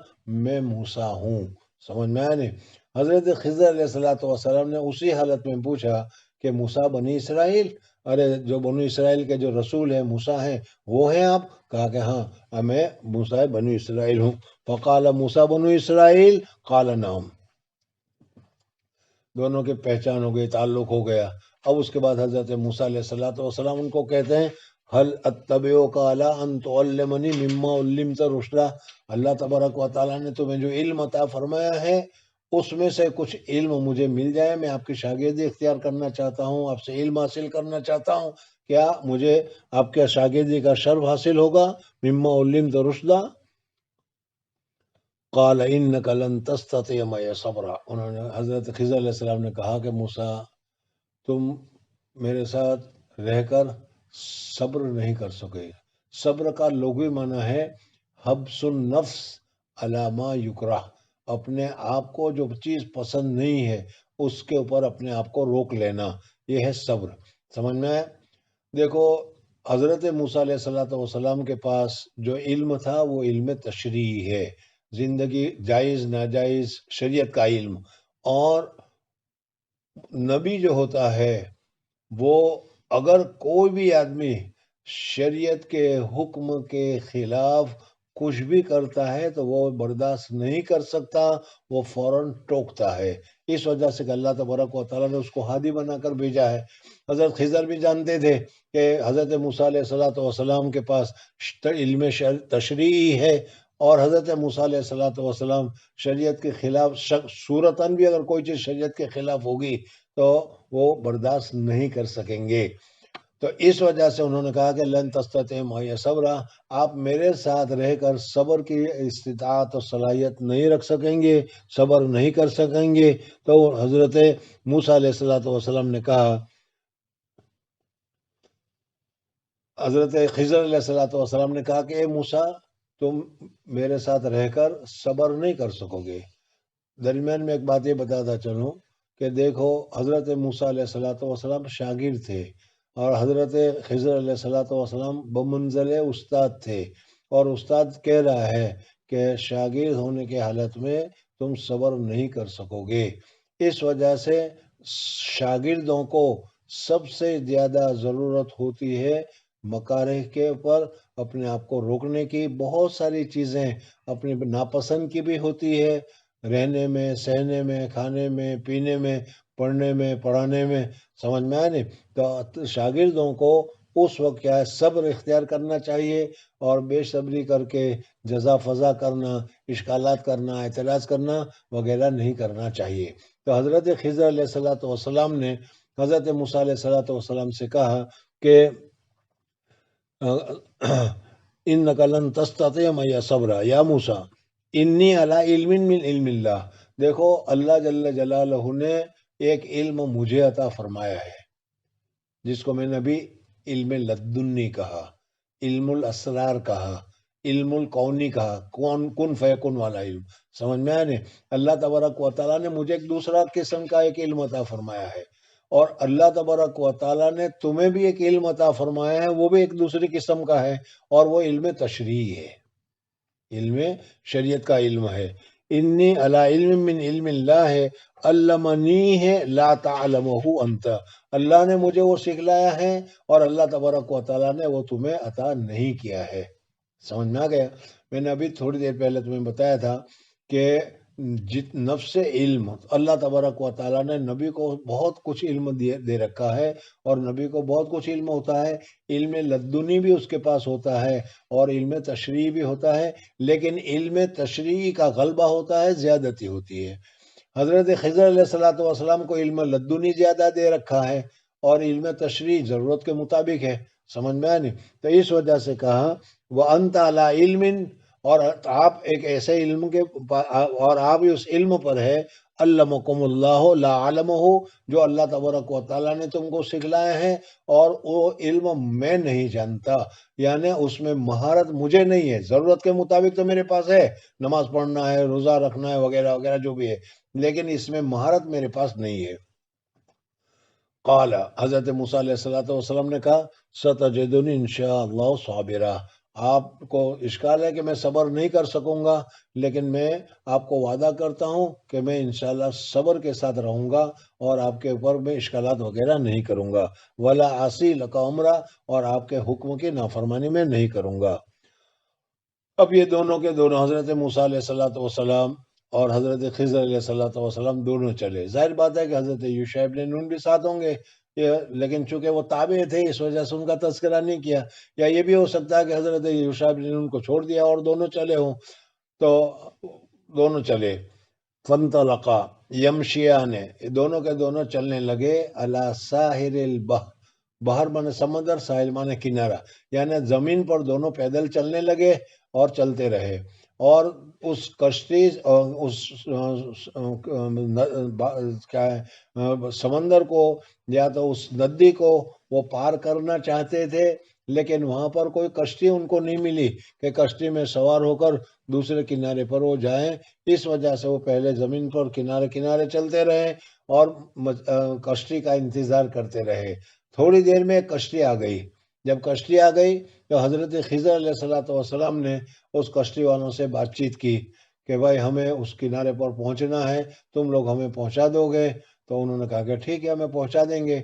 میں موسیٰ ہوں۔ سمجھ میں آیا نہیں؟ حضرت خضر علیہ السلام نے اسی حالت میں پوچھا کہ موسیٰ بنی اسرائیل، ارے جو بنی اسرائیل کے جو رسول ہیں موسیٰ ہیں وہ ہیں آپ؟ کہا کہ ہاں میں موسیٰ بنی اسرائیل ہوں۔ فقال موسیٰ بنو اسرائیل قال نعم، دونوں کی پہچان ہو گئی، تعلق ہو گیا۔ اب اس کے بعد حضرت موسیٰ علیہ السلام ان کو کہتے ہیں هل اتبعک علی ان تعلمنی مما علمت رشدا، اللہ تبارک و تعالیٰ نے تمہیں جو علم عطا فرمایا ہے اس میں سے کچھ علم مجھے مل جائے، میں آپ کی شاگردی اختیار کرنا چاہتا ہوں، آپ سے علم حاصل کرنا چاہتا ہوں، کیا مجھے آپ کے شاگردی کا شرف حاصل ہوگا؟ مما علمت رشدا، قال انک لن تستطیع معی صبرا، انہوں نے حضرت خضر علیہ السلام نے کہا کہ موسیٰ تم میرے ساتھ رہ کر صبر نہیں کر سکے۔ صبر کا لغوی معنی ہے حبس النفس علی ما یکرہ، اپنے آپ کو جو چیز پسند نہیں ہے اس کے اوپر اپنے آپ کو روک لینا، یہ ہے صبر۔ سمجھ میں آیا؟ دیکھو حضرت موسیٰ علیہ السلام کے پاس جو علم تھا وہ علم تشریع ہے، زندگی جائز ناجائز شریعت کا علم، اور نبی جو ہوتا ہے وہ اگر کوئی بھی آدمی شریعت کے حکم کے خلاف کچھ بھی کرتا ہے تو وہ برداشت نہیں کر سکتا، وہ فوراً ٹوکتا ہے۔ اس وجہ سے کہ اللہ تبارک و تعالیٰ نے اس کو ہادی بنا کر بھیجا ہے۔ حضرت خضر بھی جانتے تھے کہ حضرت موسیٰ علیہ السلام کے پاس علم تشریعی ہے، اور حضرت موسیٰ علیہ السلام شریعت کے خلاف صورتاً بھی اگر کوئی چیز شریعت کے خلاف ہوگی تو وہ برداشت نہیں کر سکیں گے۔ تو اس وجہ سے انہوں نے کہا کہ لن تستطیع معی صبرا، آپ میرے ساتھ رہ کر صبر کی استطاعت اور صلاحیت نہیں رکھ سکیں گے، صبر نہیں کر سکیں گے۔ تو حضرت موسیٰ علیہ السلام نے کہا، حضرت خضر علیہ السلام نے کہا کہ اے موسیٰ، تم میرے ساتھ رہ کر صبر نہیں کر سکو گے۔ درمیان میں ایک بات یہ بتاتا چلوں کہ دیکھو، حضرت موسیٰ علیہ السلام شاگرد تھے، اور حضرت خضر علیہ السلام بمنزل استاد تھے، اور استاد کہہ رہا ہے کہ شاگرد ہونے کی حالت میں تم صبر نہیں کر سکو گے۔ اس وجہ سے شاگردوں کو سب سے زیادہ ضرورت ہوتی ہے مکارہ کے اوپر اپنے آپ کو روکنے کی۔ بہت ساری چیزیں اپنی ناپسند کی بھی ہوتی ہے، رہنے میں، سہنے میں، کھانے میں، پینے میں، پڑھنے میں، پڑھانے میں، سمجھ میں آئے نہیں؟ تو شاگردوں کو اس وقت کیا ہے، صبر اختیار کرنا چاہیے، اور بے صبری کر کے جزا فضا کرنا، اشکالات کرنا، اعتراض کرنا وغیرہ نہیں کرنا چاہیے۔ تو حضرت خضر علیہ السلام نے حضرت موسیٰ علیہ السلام سے کہا کہ اِنَّکَ لَن تَسْتَطِیعَ مَعِیَ صَبْرًا یا موسیٰ انی علی علم من علم اللہ۔ دیکھو، اللہ جل جلالہ نے ایک علم مجھے عطا فرمایا ہے، جس کو میں نے ابھی علم لدنی کہا، علم الاسرار کہا، علم الکونی کہا، کن فیکن والا علم، سمجھ میں آئے نہیں؟ اللہ تبارک و تعالیٰ نے مجھے ایک دوسرا قسم کا ایک علم عطا فرمایا ہے، اور اللہ تبارک و تعالیٰ نے تمہیں بھی ایک علم عطا فرمایا ہے، وہ بھی ایک دوسری قسم کا ہے، اور وہ علم تشریع ہے، علم شریعت کا علم ہے۔ انی علی علم من علم اللہ ہے، علمنی ہے لا تعلمہ انت، اللہ نے مجھے وہ سکھلایا ہے، اور اللہ تبارک و تعالیٰ نے وہ تمہیں عطا نہیں کیا ہے۔ سمجھ میں آ گیا؟ میں نے ابھی تھوڑی دیر پہلے تمہیں بتایا تھا کہ نفس علم، اللہ تبارک و تعالیٰ نے نبی کو بہت کچھ علم دے رکھا ہے، اور نبی کو بہت کچھ علم ہوتا ہے، علم لدنی بھی اس کے پاس ہوتا ہے، اور علم تشریعی بھی ہوتا ہے، لیکن علم تشریعی کا غلبہ ہوتا ہے، زیادتی ہوتی ہے۔ حضرت خضر علیہ السلام کو علم لدنی زیادہ دے رکھا ہے، اور علم تشریعی ضرورت کے مطابق ہے، سمجھ میں آیا نہیں؟ تو اس وجہ سے کہا وَأَنْتَ عَلَىٰ عِلْمٍ، اور آپ ایک ایسے علم کے، اور آپ اس علم پر ہے، علمکم اللہ لا علمہ، جو اللہ تبارک و تعالیٰ نے تم کو سکھلایا ہے، اور وہ علم میں نہیں جانتا، یعنی اس میں مہارت مجھے نہیں ہے، ضرورت کے مطابق تو میرے پاس ہے، نماز پڑھنا ہے، روزہ رکھنا ہے، وغیرہ وغیرہ جو بھی ہے، لیکن اس میں مہارت میرے پاس نہیں ہے۔ قال، حضرت موسیٰ علیہ السلام نے کہا ستجدنی انشاءاللہ صابرا، آپ کو اشکال ہے کہ میں صبر نہیں کر سکوں گا، لیکن میں آپ کو وعدہ کرتا ہوں کہ میں انشاءاللہ صبر کے ساتھ رہوں گا، اور آپ کے اوپر میں اشکالات وغیرہ نہیں کروں گا، ولا عصی لک امرا، اور آپ کے حکم کی نافرمانی میں نہیں کروں گا۔ اب یہ دونوں کے دونوں، حضرت موسیٰ علیہ السلام اور حضرت خضر علیہ السلام دونوں چلے۔ ظاہر بات ہے کہ حضرت یوشع ابن نون بھی ساتھ ہوں گے، لیکن چونکہ وہ تابع تھے اس وجہ سے ان کا تذکرہ نہیں کیا، یا یہ بھی ہو سکتا ہے کہ حضرت یوشع ابن نون کو چھوڑ دیا اور دونوں چلے ہوں۔ تو دونوں چلے، فانطلقا یمشیان، دونوں کے دونوں چلنے لگے، علی ساحل البحر، بحر مانے سمندر، ساحل مانے کنارہ، یعنی زمین پر دونوں پیدل چلنے لگے اور چلتے رہے، اور اس کشتی، اس کیا ہے، سمندر کو یا تو اس ندی کو وہ پار کرنا چاہتے تھے، لیکن وہاں پر کوئی کشتی ان کو نہیں ملی کہ کشتی میں سوار ہو کر دوسرے کنارے پر وہ جائیں، اس وجہ سے وہ پہلے زمین پر کنارے کنارے چلتے رہے اور کشتی کا انتظار کرتے رہے۔ تھوڑی دیر میں کشتی آ گئی، جب کشتی آ گئی تو حضرت خضر علیہ السلام نے اس کشتی والوں سے بات چیت کی کہ بھائی ہمیں اس کنارے پر پہنچنا ہے، تم لوگ ہمیں پہنچا دو گے؟ تو انہوں نے کہا کہ ٹھیک ہے ہمیں پہنچا دیں گے۔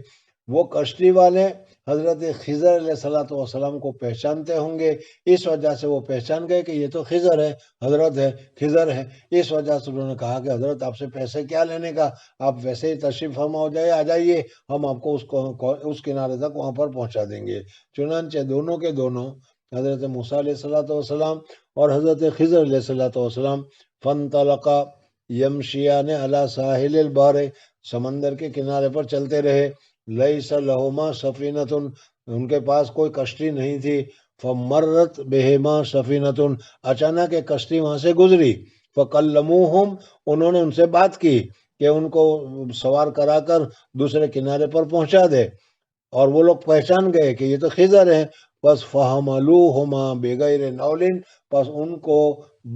وہ کشتی والے حضرت خضر علیہ الصلوۃ والسلام کو پہچانتے ہوں گے، اس وجہ سے وہ پہچان گئے کہ یہ تو خضر ہے، حضرت ہے، خضر ہے۔ اس وجہ سے انہوں نے کہا کہ حضرت آپ سے پیسے کیا لینے کا، آپ ویسے ہی تشریف فرما ہو جائے، آ جائیے، ہم آپ کو اس کنارے تک وہاں پر پہنچا دیں گے۔ چنانچہ دونوں کے دونوں حضرت موسیٰ علیہ الصلوۃ والسلام اور حضرت خضر علیہ الصلوۃ والسلام فانطلقا یمشیان علی ساحل البحر، سمندر کے کنارے پر چلتے رہے۔ لیس لہما سفینۃ، ان کے پاس کوئی کشتی نہیں تھی۔ فمرت بہما سفینۃ، اچانک ایک کشتی وہاں سے گزری۔ فکلموہم، انہوں نے ان سے بات کی کہ ان کو سوار کرا کر دوسرے کنارے پر پہنچا دے، اور وہ لوگ پہچان گئے کہ یہ تو خضر ہیں۔ بس فحملوہما بغیر نول، پس ان کو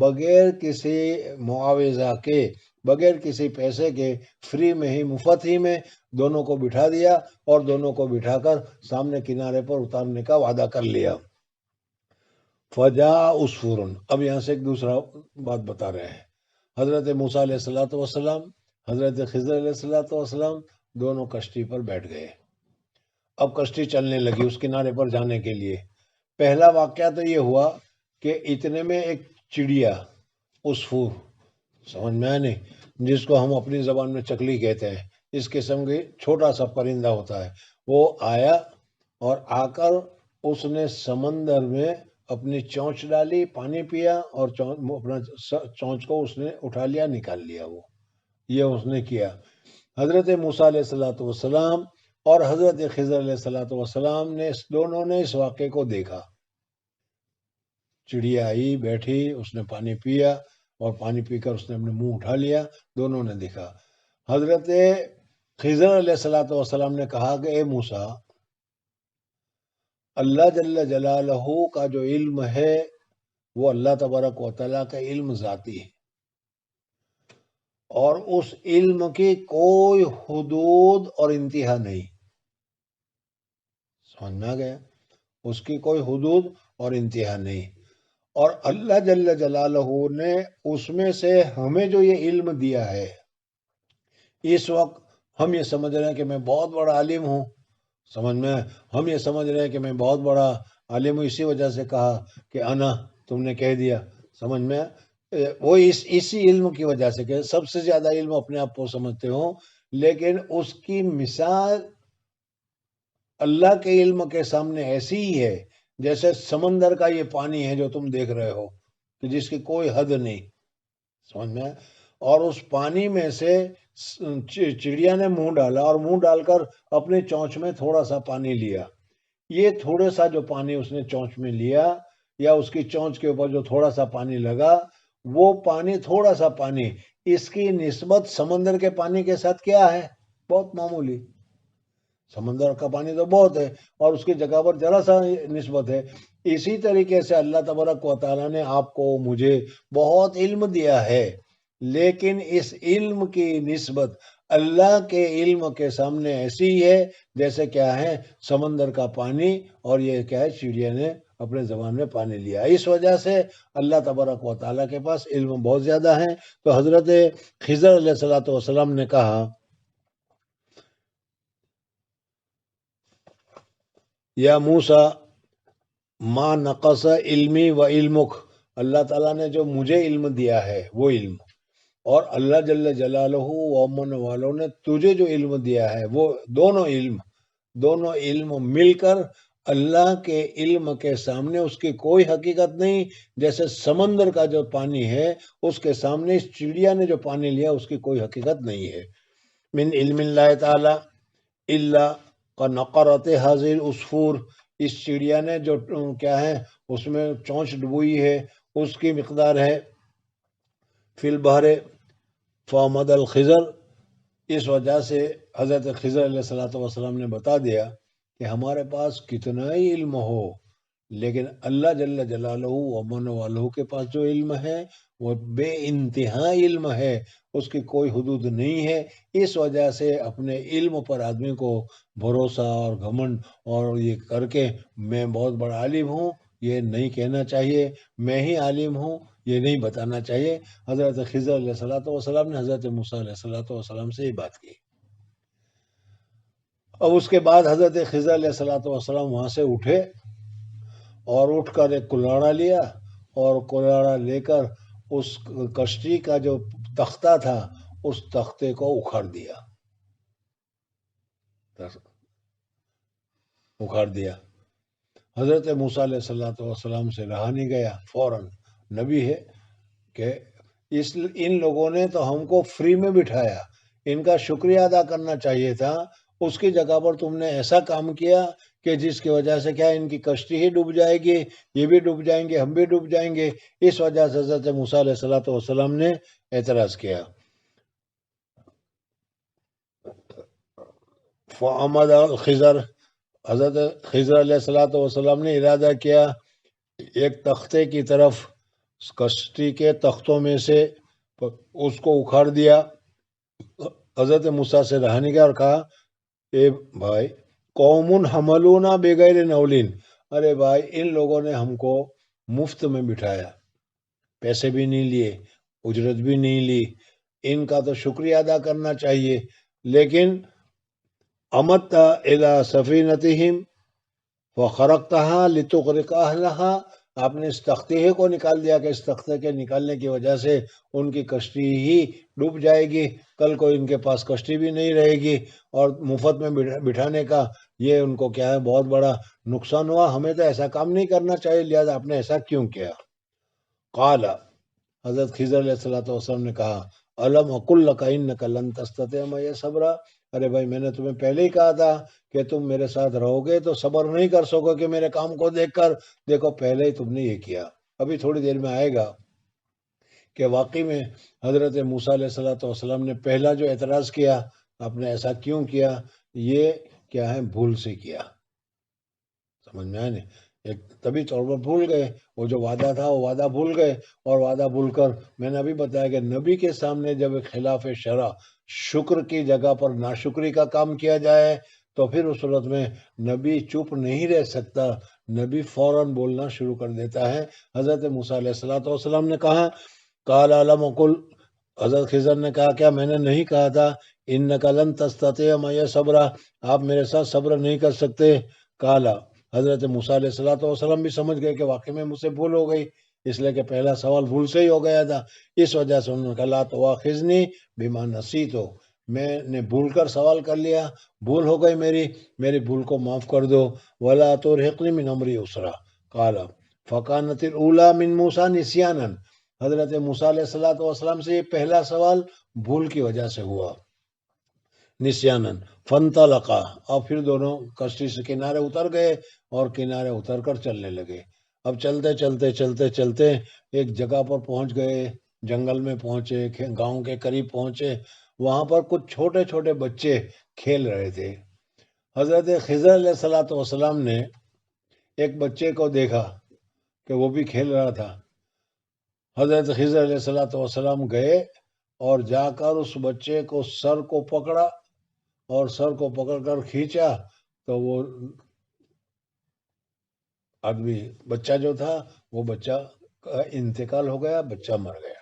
بغیر کسی معاوضہ کے، بغیر کسی پیسے کے، فری میں ہی، مفت ہی میں دونوں کو بٹھا دیا، اور دونوں کو بٹھا کر سامنے کنارے پر اتارنے کا وعدہ کر لیا۔ فجاء عصفور، اب یہاں سے ایک دوسرا بات بتا رہے ہیں۔ حضرت موسیٰ علیہ الصلوۃ والسلام، حضرت خضر علیہ الصلوۃ والسلام دونوں کشتی پر بیٹھ گئے۔ اب کشتی چلنے لگی اس کنارے پر جانے کے لیے۔ پہلا واقعہ تو یہ ہوا کہ اتنے میں ایک چڑیا، عصفور، سمجھ میں آیا نہیں، جس کو ہم اپنی زبان میں چکلی کہتے ہیں، اس قسم کی چھوٹا سا پرندہ ہوتا ہے، وہ آیا اور آ کر اس نے سمندر میں اپنی چونچ ڈالی، پانی پیا، اور اپنا چونچ کو اس نے اٹھا لیا، نکال لیا۔ وہ یہ اس نے کیا۔ حضرت موسیٰ علیہ الصلوۃ والسلام اور حضرت خضر علیہ الصلوۃ والسلام نے دونوں نے اس واقعے کو دیکھا۔ چڑیا آئی، بیٹھی، اس نے پانی پیا، اور پانی پی کر اس نے اپنے منہ اٹھا لیا، دونوں نے دیکھا۔ حضرت خضر علیہ الصلوۃ والسلام نے کہا کہ اے موسیٰ، اللہ جل جلالہ کا جو علم ہے وہ اللہ تبارک و تعالیٰ کا علم ذاتی ہے، اور اس علم کی کوئی حدود اور انتہا نہیں۔ سمجھ میں آ گیا؟ اس کی کوئی حدود اور انتہا نہیں، اور اللہ جل جلالہ نے اس میں سے ہمیں جو یہ علم دیا ہے، اس وقت ہم یہ سمجھ رہے ہیں کہ میں بہت بڑا عالم ہوں، سمجھ میں، ہم یہ سمجھ رہے ہیں کہ میں بہت بڑا عالم ہوں، اسی وجہ سے کہا کہ انا، تم نے کہہ دیا، سمجھ میں، وہ اسی علم کی وجہ سے کہ سب سے زیادہ علم اپنے آپ کو سمجھتے ہوں، لیکن اس کی مثال اللہ کے علم کے سامنے ایسی ہی ہے جیسے سمندر کا یہ پانی ہے جو تم دیکھ رہے ہو، کہ جس کی کوئی حد نہیں، سمجھ میں، اور اس پانی میں سے چڑیا نے منہ ڈالا، اور منہ ڈال کر اپنے چونچ میں تھوڑا سا پانی لیا۔ یہ تھوڑا سا جو پانی اس نے چونچ میں لیا، یا اس کی چونچ کے اوپر جو تھوڑا سا پانی لگا، وہ پانی، تھوڑا سا پانی، اس کی نسبت سمندر کے پانی کے ساتھ کیا ہے؟ بہت معمولی۔ سمندر کا پانی تو بہت ہے، اور اس کی جگہ پر ذرا سا نسبت ہے۔ اسی طریقے سے اللہ تبارک و تعالیٰ نے آپ کو، مجھے بہت علم دیا ہے، لیکن اس علم کی نسبت اللہ کے علم کے سامنے ایسی ہے جیسے کیا ہے، سمندر کا پانی، اور یہ کیا ہے، چڑیا نے اپنے زبان میں پانی لیا۔ اس وجہ سے اللہ تبارک و تعالیٰ کے پاس علم بہت زیادہ ہے۔ تو حضرت خضر علیہ الصلوۃ والسلام نے کہا، یا موسیٰ ما نقص علمی و علمک، اللہ تعالیٰ نے جو مجھے علم دیا ہے وہ علم، اور اللہ جل جلالہ و امن والوں نے تجھے جو علم دیا ہے وہ دونوں علم مل کر اللہ کے علم کے سامنے اس کی کوئی حقیقت نہیں، جیسے سمندر کا جو پانی ہے اس کے سامنے اس چڑیا نے جو پانی لیا اس کی کوئی حقیقت نہیں ہے۔ من علم اللہ تعالی الا نقرت حاضر عصفور، اس چڑیا نے جو کیا ہے اس میں چونچ ڈبوئی ہے اس کی مقدار ہے فی البحر فامد الخضر۔ اس وجہ سے حضرت خضر علیہ الصلوۃ والسلام نے بتا دیا کہ ہمارے پاس کتنا ہی علم ہو، لیکن اللہ جل جلالہ و من والہ کے پاس جو علم ہے وہ بے انتہا علم ہے، اس کی کوئی حدود نہیں ہے۔ اس وجہ سے اپنے علم پر آدمی کو بھروسہ اور گھمنڈ اور یہ کر کے میں بہت بڑا عالم ہوں یہ نہیں کہنا چاہیے، میں ہی عالم ہوں یہ نہیں بتانا چاہیے۔ حضرت خضر علیہ الصلوۃ والسلام نے حضرت موسیٰ علیہ الصلوۃ والسلام سے یہ بات کی۔ اب اس کے بعد حضرت خضر علیہ الصلوۃ والسلام وہاں سے اٹھے اور اٹھ کر ایک کلاڑا لیا اور کلاڑا لے کر اس کشتی کا جو تختہ تھا اس تختے کو اکھاڑ دیا. حضرت موسیٰ علیہ الصلوۃ والسلام سے رہا نہیں گیا، فوراً نبی ہے کہ ان لوگوں نے تو ہم کو فری میں بٹھایا، ان کا شکریہ ادا کرنا چاہیے تھا، اس کی جگہ پر تم نے ایسا کام کیا کہ جس کی وجہ سے کیا ان کی کشتی ہی ڈوب جائے گی، یہ بھی ڈوب جائیں گے، ہم بھی ڈوب جائیں گے. اس وجہ سے حضرت موسیٰ علیہ الصلوۃ والسلام نے اعتراض کیا. فعمد الخضر، حضرت خضر علیہ الصلوۃ والسلام نے ارادہ کیا ایک تختے کی طرف، کشتی کے تختوں میں سے اس کو اکھاڑ دیا. حضرت موسیٰ سے رہا نہیں گیا اور کہا اے بھائی، قوم حملونا بغیر نولین، ارے بھائی ان لوگوں نے ہم کو مفت میں بٹھایا، پیسے بھی نہیں لیے، اجرت بھی نہیں لی، ان کا تو شکریہ ادا کرنا چاہیے. لیکن امت الی سفینتہم وخرقتها لتغرق اہلہا، آپ نے اس تختے کو نکال دیا کہ اس تختے کے نکالنے کی وجہ سے ان کی کشتی ہی ڈوب جائے گی، کل کو ان کے پاس کشتی بھی نہیں رہے گی، اور مفت میں بٹھانے کا یہ ان کو کیا ہے بہت بڑا نقصان ہوا. ہمیں تو ایسا کام نہیں کرنا چاہیے، لہذا آپ نے ایسا کیوں کیا؟ قال، حضرت خضر علیہ الصلوۃ والسلام نے کہا الم اقل لک انک لن تستطیع معی صبرا، ارے بھائی میں نے تمہیں پہلے ہی کہا تھا کہ تم میرے ساتھ رہو گے تو صبر نہیں کر سکو گے میرے کام کو دیکھ کر. دیکھو پہلے ہی تم نے یہ کیا. ابھی تھوڑی دیر میں آئے گا کہ واقعی میں حضرت موسیٰ علیہ الصلوۃ والسلام نے پہلا جو اعتراض کیا، آپ نے ایسا کیوں کیا، یہ کیا ہے بھول سے کیا. سمجھ میں آئے نہیں، ایک طبی طور پر بھول گئے، وہ جو وعدہ تھا وہ وعدہ بھول گئے، اور وعدہ بھول کر میں نے ابھی بتایا کہ نبی کے سامنے جب خلاف شرع شکر کی جگہ پر ناشکری کا کام کیا جائے تو پھر اس صورت میں نبی چپ نہیں رہ سکتا، نبی فوراً بولنا شروع کر دیتا ہے. حضرت موسیٰ علیہ الصلوۃ والسلام نے کہا قال الم اقل، حضرت خضر نے کہا کیا میں نے نہیں کہا تھا انک لن تستطیع معی صبرا، آپ میرے ساتھ صبر نہیں کر سکتے. قال، حضرت موسیٰ علیہ الصلوۃ والسلام بھی سمجھ گئے کہ واقعی میں مجھ سے بھول ہو گئی، اس لیے کہ پہلا سوال بھول سے ہی ہو گیا تھا. اس وجہ سے انہوں نے کہا لا تؤاخذنی بما نسیت، میں نے بھول کر سوال کر لیا، بھول ہو گئی میری بھول کو معاف کر دو. ولا ترهقنی من امری عسرا. قال فکانت الاولی من موسیٰ نسیانا، حضرت موسیٰ علیہ الصلوۃ والسلام سے یہ پہلا سوال بھول کی وجہ سے ہوا، نسیانن. فانطلقا، اور پھر دونوں کشتی سے کنارے اتر گئے اور کنارے اتر کر چلنے لگے. اب چلتے چلتے چلتے چلتے ایک جگہ پر پہنچ گئے، جنگل میں پہنچے، گاؤں کے قریب پہنچے. وہاں پر کچھ چھوٹے چھوٹے بچے کھیل رہے تھے. حضرت خضر علیہ الصلوۃ والسلام نے ایک بچے کو دیکھا کہ وہ بھی کھیل رہا تھا. حضرت خضر علیہ الصلوۃ والسلام گئے اور جا کر اس بچے کو سر کو پکڑا اور سر کو پکڑ کر کھینچا تو وہ آدمی بچہ جو تھا وہ بچہ کا انتقال ہو گیا، بچہ مر گیا.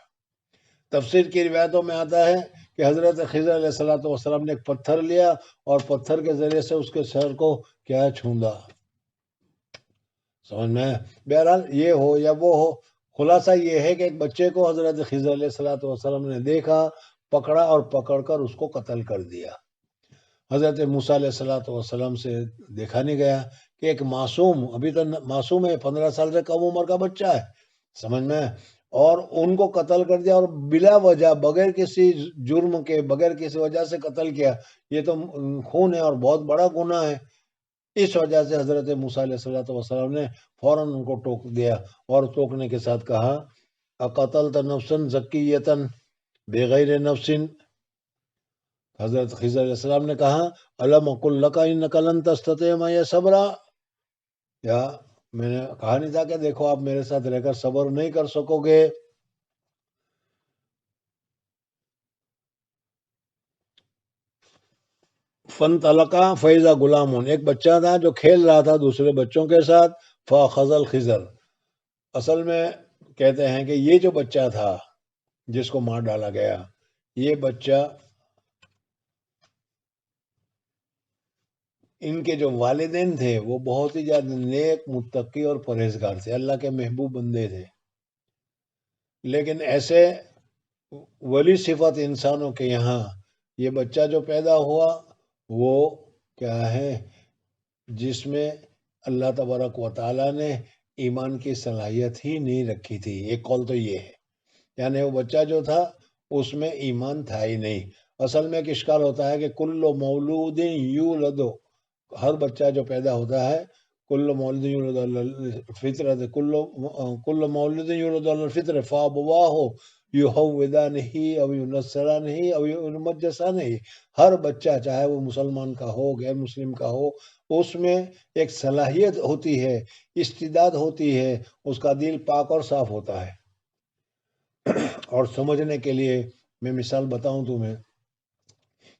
تفسیر کی روایتوں میں آتا ہے کہ حضرت خضر علیہ الصلوۃ والسلام نے ایک پتھر لیا اور پتھر کے ذریعے سے اس کے سر کو کیا چھوندا. سمجھ میں؟ بہرحال یہ ہو یا وہ ہو، خلاصہ یہ ہے کہ ایک بچے کو حضرت خضر علیہ الصلوۃ والسلام نے دیکھا، پکڑا اور پکڑ کر اس کو قتل کر دیا. حضرت موسیٰ علیہ الصلوۃ والسلام سے دیکھا نہیں گیا کہ ایک معصوم، ابھی تو معصوم ہے، 15 سال سے کم عمر کا بچہ ہے، سمجھ میں، اور ان کو قتل کر دیا اور بلا وجہ، بغیر کسی جرم کے، بغیر کسی وجہ سے قتل کیا. یہ تو خون ہے اور بہت بڑا گناہ ہے. اس وجہ سے حضرت موسیٰ علیہ الصلوۃ والسلام نے فوراً ان کو ٹوک دیا اور ٹوکنے کے ساتھ کہا اقتلت نفسا زکیۃ بغیر نفس، حضرت خضر علیہ السلام نے کہا الم اقل لک انک لن تستطیع معی صبرا، یا میں نے کہا نہیں تھا کہ دیکھو آپ میرے ساتھ رہ کر صبر نہیں کر سکو گے. فانطلقا فاذا غلام، ایک بچہ تھا جو کھیل رہا تھا دوسرے بچوں کے ساتھ. فاخذ الخضر، اصل میں کہتے ہیں کہ یہ جو بچہ تھا جس کو مار ڈالا گیا، یہ بچہ ان کے جو والدین تھے وہ بہت ہی زیادہ نیک، متقی اور پرہیزگار تھے، اللہ کے محبوب بندے تھے، لیکن ایسے ولی صفت انسانوں کے یہاں یہ بچہ جو پیدا ہوا وہ کیا ہے، جس میں اللہ تبارک و تعالیٰ نے ایمان کی صلاحیت ہی نہیں رکھی تھی، ایک قول تو یہ ہے، یعنی وہ بچہ جو تھا اس میں ایمان تھا ہی نہیں۔ اصل میں ایک اشکال ہوتا ہے کہ کل مولود یولد، ہر بچہ جو پیدا ہوتا ہے، کل مولود یولد علی الفطرۃ، کل مولود یولد علی الفطرۃ فابواہ یحودانہ او ینصرانہ او یمجسانہ، ہر بچہ چاہے وہ مسلمان کا ہو، غیر مسلم کا ہو، اس میں ایک صلاحیت ہوتی ہے، استعداد ہوتی ہے، اس کا دل پاک اور صاف ہوتا ہے۔ اور سمجھنے کے لیے میں مثال بتاؤں تمہیں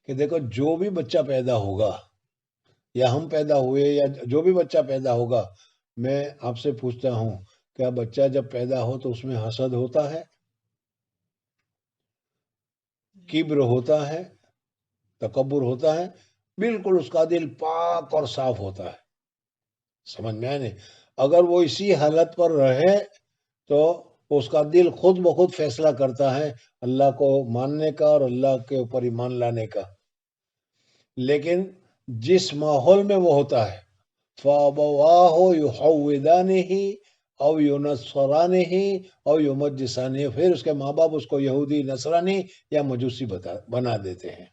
کہ دیکھو، جو بھی بچہ پیدا ہوگا یا ہم پیدا ہوئے یا جو بھی بچہ پیدا ہوگا، میں آپ سے پوچھتا ہوں، کیا بچہ جب پیدا ہو تو اس میں حسد ہوتا ہے، کبر ہوتا ہے، تکبر ہوتا ہے؟ بالکل اس کا دل پاک اور صاف ہوتا ہے، سمجھ میں آئے نہیں؟ اگر وہ اسی حالت پر رہے تو اس کا دل خود بخود فیصلہ کرتا ہے اللہ کو ماننے کا اور اللہ کے اوپر ایمان لانے کا، لیکن جس ماحول میں وہ ہوتا ہے فَأَبَوَاهُ يُحَوِّدَانِهِ او يُنَصِّرَانِهِ او يُمَجِّسَانِهِ، پھر اس کے ماں باپ اس کو یہودی، نصرانی یا مجوسی بنا دیتے ہیں۔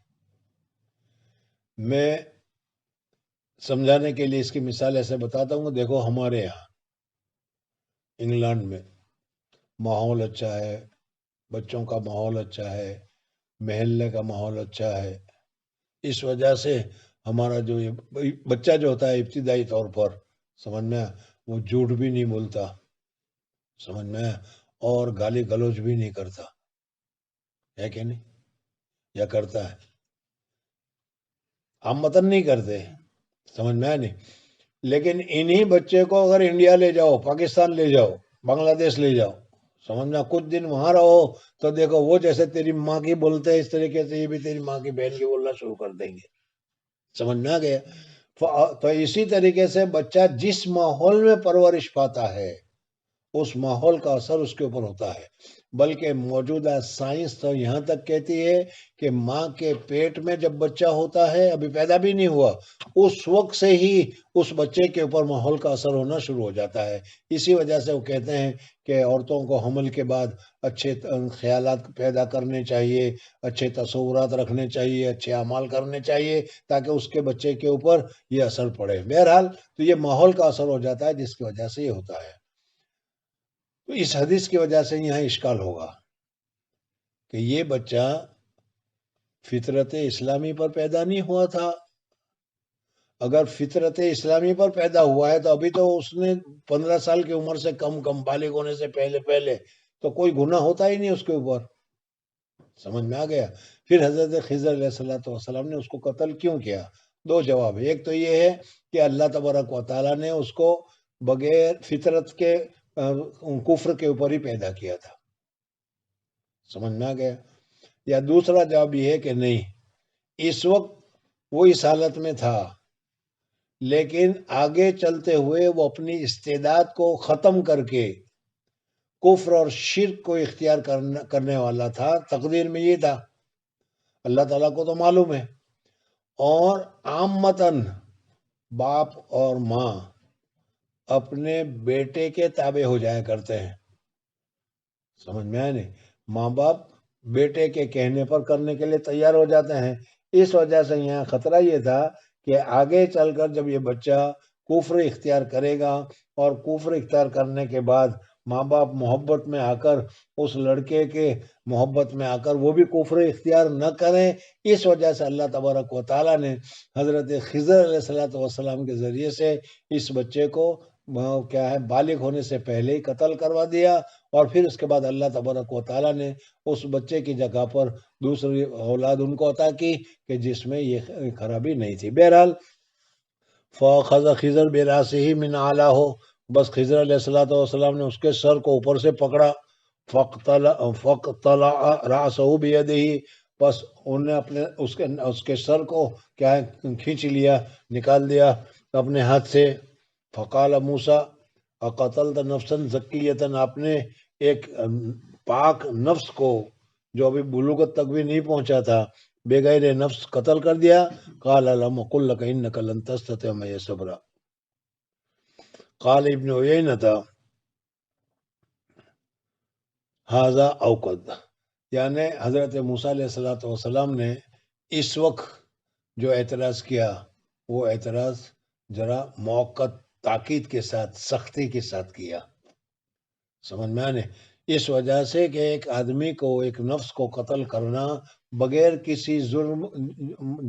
میں سمجھانے کے لیے اس کی مثال ایسے بتاتا ہوں، دیکھو ہمارے یہاں انگلینڈ میں ماحول اچھا ہے، بچوں کا ماحول اچھا ہے، محلے کا ماحول اچھا ہے، اس وجہ سے ہمارا جو یہ بچہ جو ہوتا ہے ابتدائی طور پر، سمجھ میں وہ جھوٹ بھی نہیں بولتا، سمجھ میں، اور گالی گلوچ بھی نہیں کرتا ہے کہ نہیں، یا کرتا ہے؟ عامتاً نہیں کرتے، سمجھ میں نہیں۔ لیکن انہی بچے کو اگر انڈیا لے جاؤ، پاکستان لے جاؤ، بنگلہ دیش لے جاؤ، سمجھنا، کچھ دن وہاں رہو تو دیکھو وہ جیسے تیری ماں کی بولتے ہیں اس طریقے سے یہ بھی تیری ماں کی بہن کی بولنا شروع کر دیں گے، سمجھ میں آ گیا؟ تو اسی طریقے سے بچہ جس ماحول میں پرورش پاتا ہے اس ماحول کا اثر اس کے اوپر ہوتا ہے، بلکہ موجودہ سائنس تو یہاں تک کہتی ہے کہ ماں کے پیٹ میں جب بچہ ہوتا ہے، ابھی پیدا بھی نہیں ہوا، اس وقت سے ہی اس بچے کے اوپر ماحول کا اثر ہونا شروع ہو جاتا ہے۔ اسی وجہ سے وہ کہتے ہیں کہ عورتوں کو حمل کے بعد اچھے خیالات پیدا کرنے چاہیے، اچھے تصورات رکھنے چاہیے، اچھے اعمال کرنے چاہیے، تاکہ اس کے بچے کے اوپر یہ اثر پڑے۔ بہرحال تو یہ ماحول کا اثر ہو جاتا ہے جس کی وجہ سے یہ ہوتا ہے۔ تو اس حدیث کی وجہ سے یہاں اشکال ہوگا کہ یہ بچہ فطرت اسلامی پر پیدا نہیں ہوا تھا۔ اگر فطرت اسلامی پر پیدا ہوا ہے تو ابھی تو اس نے 15 سال کی عمر سے کم بالغ ہونے سے پہلے تو کوئی گناہ ہوتا ہی نہیں اس کے اوپر، سمجھ میں آ گیا؟ پھر حضرت خضر علیہ السلام نے اس کو قتل کیوں کیا؟ دو جواب، ایک تو یہ ہے کہ اللہ تبارک و تعالیٰ نے اس کو بغیر فطرت کے کفر کے اوپر ہی پیدا کیا تھا، سمجھ میں آ گیا؟ یا دوسرا جواب یہ ہے کہ نہیں، اس وقت وہ اس حالت میں تھا، لیکن آگے چلتے ہوئے وہ اپنی استعداد کو ختم کر کے کفر اور شرک کو اختیار کرنے والا تھا، تقدیر میں یہ تھا، اللہ تعالیٰ کو تو معلوم ہے۔ اور عامتاً باپ اور ماں اپنے بیٹے کے تابع ہو جایا کرتے ہیں، سمجھ میں آئے نہیں؟ ماں باپ بیٹے کے کہنے پر کرنے کے لیے تیار ہو جاتے ہیں۔ اس وجہ سے یہاں خطرہ یہ تھا کہ آگے چل کر جب یہ بچہ کفر اختیار کرے گا اور کفر اختیار کرنے کے بعد ماں باپ محبت میں آ کر اس لڑکے کے محبت میں آ کر وہ بھی کفر اختیار نہ کریں، اس وجہ سے اللہ تبارک و تعالیٰ نے حضرت خضر علیہ السلام کے ذریعے سے اس بچے کو کیا ہے بالغ ہونے سے پہلے ہی قتل کروا دیا، اور پھر اس کے بعد اللہ تبارک و تعالیٰ نے اس بچے کی جگہ پر دوسری اولاد ان کو عطا کی کہ جس میں یہ خرابی نہیں تھی۔ بہرحال فَأَخَذَ خضر بِرَأْسِهِ مِنْ أَعْلَاهُ، بس خضر علیہ السلام نے اس کے سر کو اوپر سے پکڑا، فَاقْتَلَعَ رَأْسَهُ بِيَدِهِ، بس انہوں نے اس کے سر کو کیا ہے کھینچ لیا، نکال دیا اپنے ہاتھ سے. فقال موسیٰ اقتلت نفسا زکیۃ، آپ نے ایک پاک نفس کو جو ابھی بلوغت تک بھی نہیں پہنچا تھا بغیر نفس قتل کر دیا. قال لم اقل لك انك لن تستطيع معي صبرا. قال ابن عیینہ ھذا اوقد، یعنی حضرت موسیٰ علیہ السلام نے اس وقت جو اعتراض کیا وہ اعتراض ذرا موقت تاکید کے ساتھ، سختی کے ساتھ کیا. سمجھ میں آنے اس وجہ سے کہ ایک آدمی کو، ایک نفس کو قتل کرنا بغیر کسی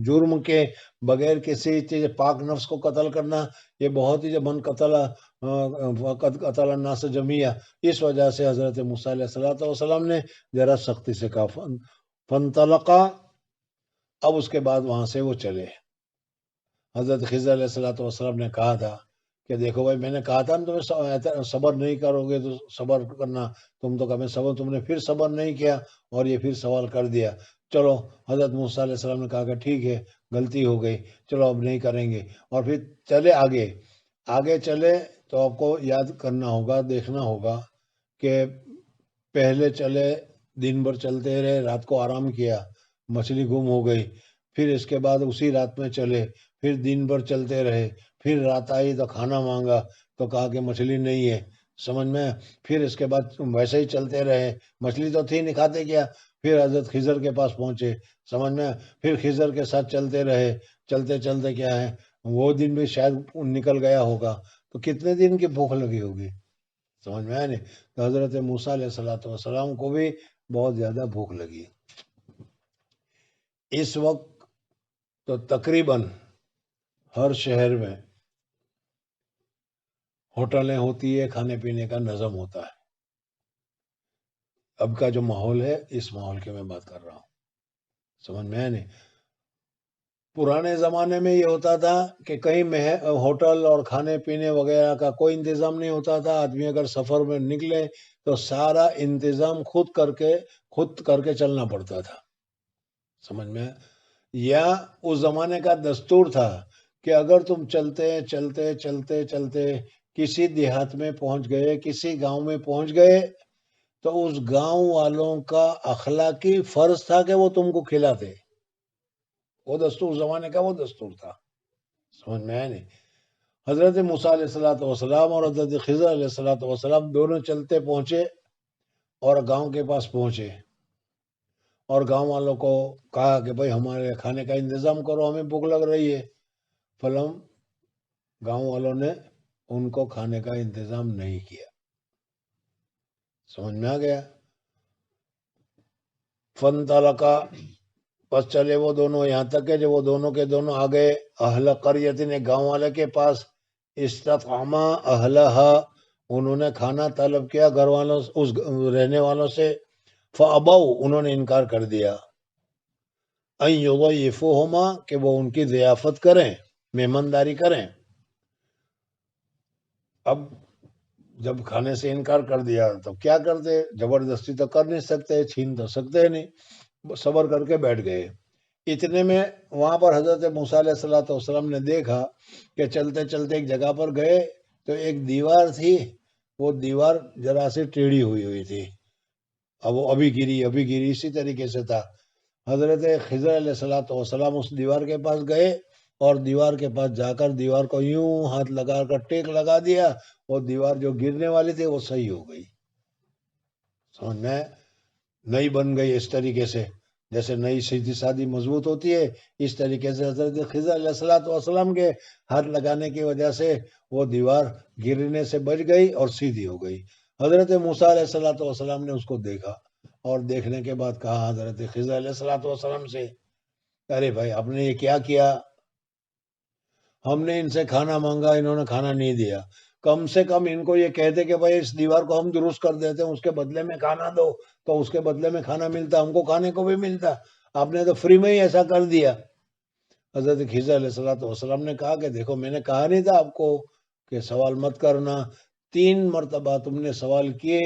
جرم کے، بغیر کسی چیز، پاک نفس کو قتل کرنا یہ بہت ہی من قتل فقد قتل الناس جمیعا. اس وجہ سے حضرت موسیٰ علیہ السلام نے ذرا سختی سے کہا. فانطلقا، اب اس کے بعد وہاں سے وہ چلے. حضرت خضر علیہ السلام نے کہا تھا کہ دیکھو بھائی، میں نے کہا تھا تمہیں صبر نہیں کرو گے تو صبر کرنا، تم تو کبھی صبر، تم نے پھر صبر نہیں کیا اور یہ پھر سوال کر دیا. چلو حضرت موسیٰ علیہ السلام نے کہا کہ ٹھیک ہے، غلطی ہو گئی، چلو اب نہیں کریں گے. اور پھر چلے آگے چلے تو آپ کو یاد کرنا ہوگا، دیکھنا ہوگا کہ پہلے چلے، دن بھر چلتے رہے، رات کو آرام کیا، مچھلی گم ہو گئی. پھر اس کے بعد اسی رات میں چلے، پھر دن بھر چلتے رہے، پھر رات آئی تو کھانا مانگا تو کہا کہ مچھلی نہیں ہے. سمجھ میں؟ پھر اس کے بعد ویسے ہی چلتے رہے، مچھلی تو تھی نہیں، کھاتے کیا. پھر حضرت خضر کے پاس پہنچے. سمجھ میں؟ پھر خضر کے ساتھ چلتے رہے، چلتے چلتے کیا ہے وہ دن بھی شاید نکل گیا ہوگا، تو کتنے دن کی بھوک لگی ہوگی. سمجھ میں آئے نہیں؟ تو حضرت موسیٰ علیہ السلام کو بھی بہت زیادہ بھوک لگی. اس وقت تو تقریباً ہر شہر میں ہوٹلیں ہوتی ہے، کھانے پینے کا نظم ہوتا ہے. اب کا جو ماحول ہے اس ماحول کی میں بات کر رہا ہوں. سمجھ میں آئے نہیں؟ پرانے زمانے میں یہ ہوتا تھا کہ کہیں ہوٹل اور کھانے پینے وغیرہ کا کوئی انتظام نہیں ہوتا تھا. آدمی اگر سفر میں نکلے تو سارا انتظام خود کر کے چلنا پڑتا تھا. سمجھ میں؟ یا اس زمانے کا دستور تھا کہ اگر تم چلتے چلتے چلتے چلتے کسی دیہات میں پہنچ گئے، کسی گاؤں میں پہنچ گئے، تو اس گاؤں والوں کا اخلاقی فرض تھا کہ وہ تم کو کھلاتے. وہ دستور زمانے کا وہ دستور تھا. سمجھ میں آئے نہیں؟ حضرت موسیٰ علیہ السلام اور حضرت خضر علیہ السلام دونوں چلتے پہنچے اور گاؤں کے پاس پہنچے اور گاؤں والوں کو کہا کہ بھائی ہمارے کھانے کا انتظام کرو، ہمیں بھوک لگ رہی ہے. فلم گاؤں والوں نے ان کو کھانے کا انتظام نہیں کیا. سمجھ میں آ گیا؟ فانطلقا، بس چلے وہ دونوں، یہاں تک کہ جب وہ دونوں کے دونوں آ گئے اہل قریۃ، گاؤں والے کے پاس. استطعما اہلہا، انہوں نے کھانا طلب کیا گھر والوں، اس رہنے والوں سے. فابوا، انہوں نے انکار کر دیا. ان یضیفوہما، کہ وہ ان کی ضیافت کریں، مہمانداری کریں. اب جب کھانے سے انکار کر دیا تو کیا کرتے؟ زبردستی تو کر نہیں سکتے، چھین تو سکتے نہیں. صبر کر کے بیٹھ گئے. اتنے میں وہاں پر حضرت موسیٰ علیہ السلام نے دیکھا کہ چلتے چلتے ایک جگہ پر گئے تو ایک دیوار تھی، وہ دیوار ذرا سی ٹیڑھی ہوئی تھی. اب وہ ابھی گری اسی طریقے سے تھا. حضرت خضر علیہ السلام اس دیوار کے پاس گئے اور دیوار کے پاس جا کر دیوار کو یوں ہاتھ لگا کر ٹیک لگا دیا. وہ دیوار جو گرنے والی تھی وہ صحیح ہو گئی. سمجھ میں؟ نئی بن گئی اس طریقے سے، جیسے نئی سیدھی سادی مضبوط ہوتی ہے، اس طریقے سے حضرت خضر علیہ السلام کے ہاتھ لگانے کی وجہ سے وہ دیوار گرنے سے بچ گئی اور سیدھی ہو گئی. حضرت موسیٰ علیہ السلام نے اس کو دیکھا اور دیکھنے کے بعد کہا حضرت خضر علیہ السلام سے، ارے بھائی آپ نے یہ کیا کیا؟ ہم نے ان سے کھانا مانگا، انہوں نے کھانا نہیں دیا. کم سے کم ان کو یہ کہتے کہ بھائی اس دیوار کو ہم درست کر دیتے ہیں، اس کے بدلے میں کھانا دو، تو اس کے بدلے میں کھانا ملتا، ہم کو کھانے کو بھی ملتا. آپ نے تو فری میں ہی ایسا کر دیا. حضرت خضر علیہ السلام نے کہا کہ دیکھو میں نے کہا نہیں تھا آپ کو کہ سوال مت کرنا؟ 3 مرتبہ تم نے سوال کیے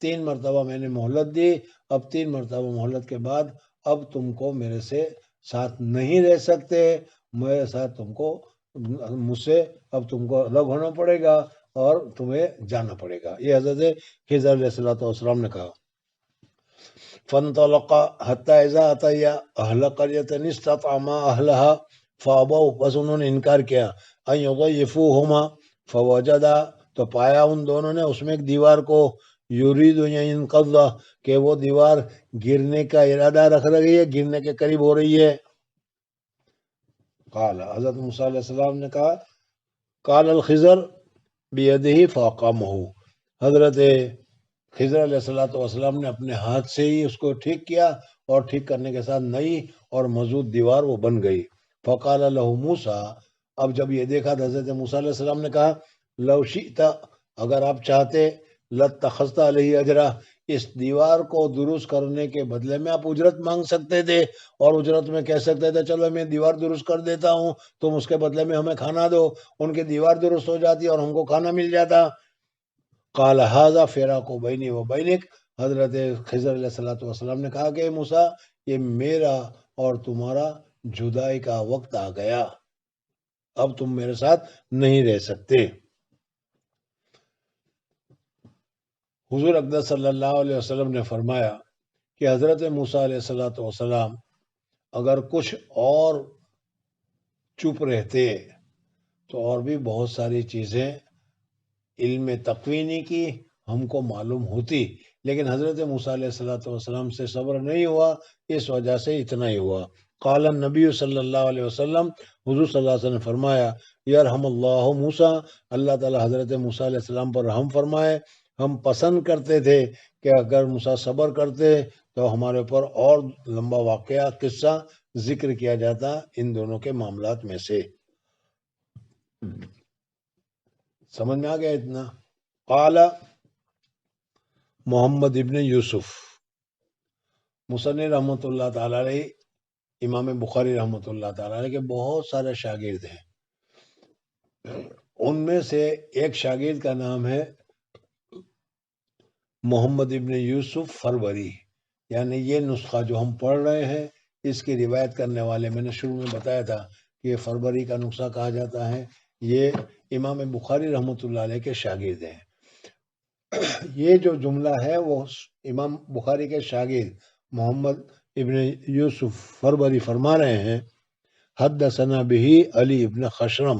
3 مرتبہ میں نے مہلت دی، اب 3 مرتبہ مہلت کے بعد اب تم کو میرے سے ساتھ نہیں رہ سکتے، میرے ساتھ تم کو مجھ سے اب تم کو الگ ہونا پڑے گا اور تمہیں جانا پڑے گا. یہ حضرت خضر علیہ السلام نے کہا. فانطلقا حتی اذا اتیا اہل قریۃ استطعما اہلها فابوا، بس انہوں نے انکار کیا، ان یضیفوہما فوجدا، تو پایا ان دونوں نے اس میں ایک دیوار کو، یرید ان ينقض، کہ وہ دیوار گرنے کا ارادہ رکھ رہی ہے، گرنے کے قریب ہو رہی ہے. قال، حضرت موسیٰ علیہ السلام نے کہا، قال الخضر بیدہ فاقامہ، حضرت خضر علیہ السلام نے اپنے ہاتھ سے ہی اس کو ٹھیک کیا، اور ٹھیک کرنے کے ساتھ نئی اور مضبوط دیوار وہ بن گئی. فقال له موسیٰ، اب جب یہ دیکھا تو حضرت موسیٰ علیہ السلام نے کہا، لو شئت، اگر آپ چاہتے، لاتخذت علیہ اجرا، اس دیوار کو درست کرنے کے بدلے میں آپ اجرت مانگ سکتے تھے، اور اجرت میں کہہ سکتے تھے چلو میں دیوار درست کر دیتا ہوں، تم اس کے بدلے میں ہمیں کھانا دو. ان کی دیوار درست ہو جاتی اور ہم کو کھانا مل جاتا. قال ھذا فراق بینی و بینک، حضرت خضر علیہ السلام نے کہا کہ موسیٰ، یہ میرا اور تمہارا جدائی کا وقت آ گیا، اب تم میرے ساتھ نہیں رہ سکتے. حضور اقدس صلی اللہ علیہ وسلم نے فرمایا کہ حضرت موسیٰ علیہ السلام اگر کچھ اور چپ رہتے تو اور بھی بہت ساری چیزیں علم تقوینی کی ہم کو معلوم ہوتی، لیکن حضرت موسیٰ علیہ السلام سے صبر نہیں ہوا، اس وجہ سے اتنا ہی ہوا. قال النبی صلی اللہ علیہ وسلم، حضور صلی اللہ علیہ وسلم نے فرمایا، یرحم اللہ موسیٰ، اللہ تعالی حضرت موسیٰ علیہ السلام پر رحم فرمائے. ہم پسند کرتے تھے کہ اگر موسیٰ صبر کرتے تو ہمارے اوپر اور لمبا واقعہ قصہ ذکر کیا جاتا ان دونوں کے معاملات میں سے. سمجھ میں آ گیا اتنا؟ قال محمد ابن یوسف، مصنف رحمۃ اللہ تعالی علیہ، امام بخاری رحمۃ اللہ تعالی علیہ کے بہت سارے شاگرد ہیں. ان میں سے ایک شاگرد کا نام ہے محمد ابن یوسف فربری، یعنی یہ نسخہ جو ہم پڑھ رہے ہیں اس کی روایت کرنے والے میں نے شروع میں بتایا تھا کہ یہ فربری کا نسخہ کہا جاتا ہے. یہ امام بخاری رحمۃ اللہ علیہ کے شاگرد ہیں. یہ جو جملہ ہے وہ امام بخاری کے شاگرد محمد ابن یوسف فربری فرما رہے ہیں، حدثنا به علی ابن خشرم،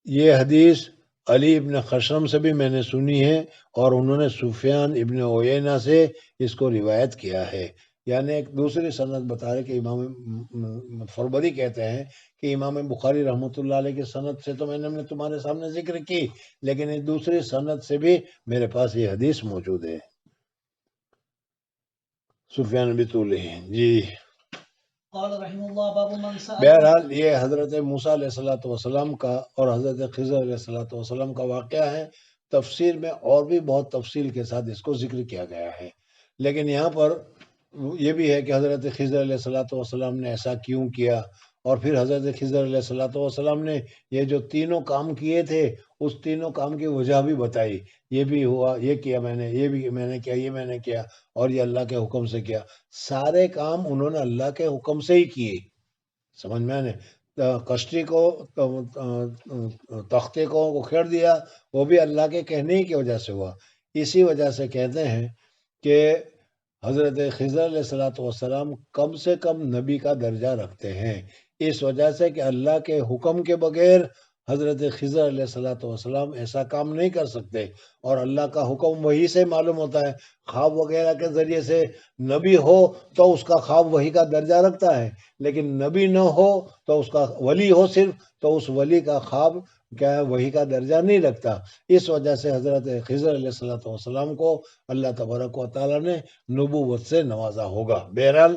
یہ حدیث علی ابن خشرم سے بھی میں نے سنی ہے، اور انہوں نے سفیان ابن عیینہ سے اس کو روایت کیا ہے. یعنی ایک دوسری سند بتا رہے کہ امام فربری کہتے ہیں کہ امام بخاری رحمۃ اللہ علیہ کی سند سے تو میں نے تمہارے سامنے ذکر کی، لیکن اس دوسری سند سے بھی میرے پاس یہ حدیث موجود ہے. سفیان بطولہ جی. قال رحمہ اللہ باب من سأل. بہرحال یہ حضرت موسیٰ علیہ السلام کا اور حضرت خضر علیہ السلام کا واقعہ ہے. تفسیر میں اور بھی بہت تفصیل کے ساتھ اس کو ذکر کیا گیا ہے، لیکن یہاں پر یہ بھی ہے کہ حضرت خضر علیہ السلام نے ایسا کیوں کیا، اور پھر حضرت خضر علیہ السلام نے یہ جو تینوں کام کیے تھے اس تینوں کام کی وجہ بھی بتائی. یہ بھی ہوا، یہ کیا میں نے، یہ بھی میں نے کیا، یہ میں نے کیا، اور یہ اللہ کے حکم سے کیا. سارے کام انہوں نے اللہ کے حکم سے ہی کیے. سمجھ میں آنے، کشتی کو، تختے کو اکھیڑ دیا، وہ بھی اللہ کے کہنے کی وجہ سے ہوا. اسی وجہ سے کہتے ہیں کہ حضرت خضر علیہ السلام کم سے کم نبی کا درجہ رکھتے ہیں، اس وجہ سے کہ اللہ کے حکم کے بغیر حضرت خضر علیہ السلام ایسا کام نہیں کر سکتے، اور اللہ کا حکم وہی سے معلوم ہوتا ہے. خواب وغیرہ کے ذریعے سے نبی ہو تو اس کا خواب وہی کا درجہ رکھتا ہے، لیکن نبی نہ ہو تو اس کا ولی ہو صرف، تو اس ولی کا خواب کیا ہے، وہی کا درجہ نہیں رکھتا. اس وجہ سے حضرت خضر علیہ السلام کو اللہ تبارک و تعالیٰ نے نبوت سے نوازا ہوگا. بہرحال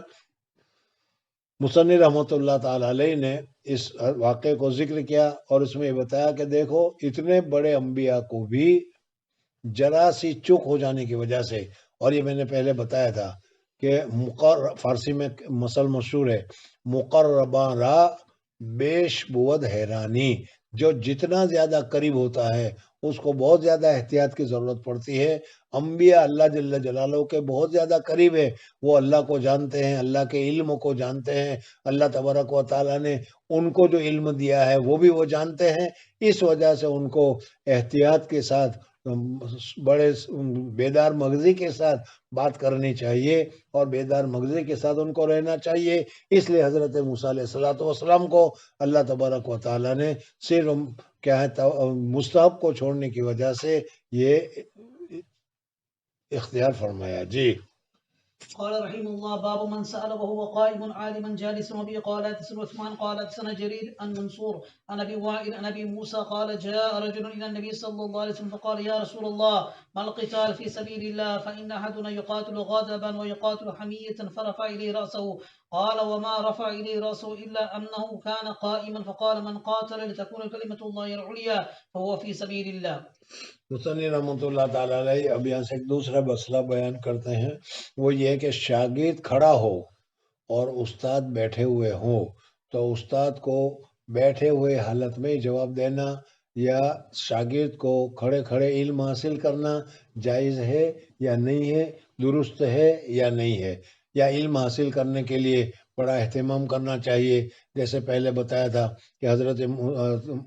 مصنف رحمۃ اللہ تعالی علیہ نے اس واقعے کو ذکر کیا، اور اس میں یہ بتایا کہ دیکھو اتنے بڑے انبیاء کو بھی ذرا سی چوک ہو جانے کی وجہ سے، اور یہ میں نے پہلے بتایا تھا کہ فارسی میں مسل مشہور ہے، مقرباں را بیش بود حیرانی، جو جتنا زیادہ قریب ہوتا ہے اس کو بہت زیادہ احتیاط کی ضرورت پڑتی ہے۔ انبیاء اللہ جل جلالہ کے بہت زیادہ قریب ہے، وہ اللہ کو جانتے ہیں، اللہ کے علم کو جانتے ہیں، اللہ تبارک و تعالیٰ نے ان کو جو علم دیا ہے وہ بھی وہ جانتے ہیں۔ اس وجہ سے ان کو احتیاط کے ساتھ بڑے بیدار مغزی کے ساتھ بات کرنی چاہیے اور بیدار مغزی کے ساتھ ان کو رہنا چاہیے۔ اس لیے حضرت موسیٰ علیہ السلام کو اللہ تبارک و تعالیٰ نے صرف کیا ہے مستحب کو چھوڑنے کی وجہ سے یہ اختیار فرمایا۔ جی قال رحمه الله باب من سأل وهو قائم عالما جالسا وبه قال حدثنا عثمان قال حدثنا جرير عن منصور عن ابي وائل عن ابي موسى قال جاء رجل الى النبي صلى الله عليه وسلم فقال يا رسول الله ما القتال في سبيل الله فان احدنا يقاتل غضبا ويقاتل حمية فرفع اليه راسه قال وما رفع اليه راسه الا انه كان قائما فقال من قاتل لتكون كلمة الله العليا فهو في سبيل الله۔ مصنف رحمۃ اللہ تعالیٰ علیہ اب یہاں سے ایک دوسرا مسئلہ بیان کرتے ہیں، وہ یہ ہے کہ شاگرد کھڑا ہو اور استاد بیٹھے ہوئے ہوں تو استاد کو بیٹھے ہوئے حالت میں جواب دینا یا شاگرد کو کھڑے کھڑے علم حاصل کرنا جائز ہے یا نہیں ہے، درست ہے یا نہیں ہے، یا علم حاصل کرنے کے لیے بڑا اہتمام کرنا چاہیے۔ جیسے پہلے بتایا تھا کہ حضرت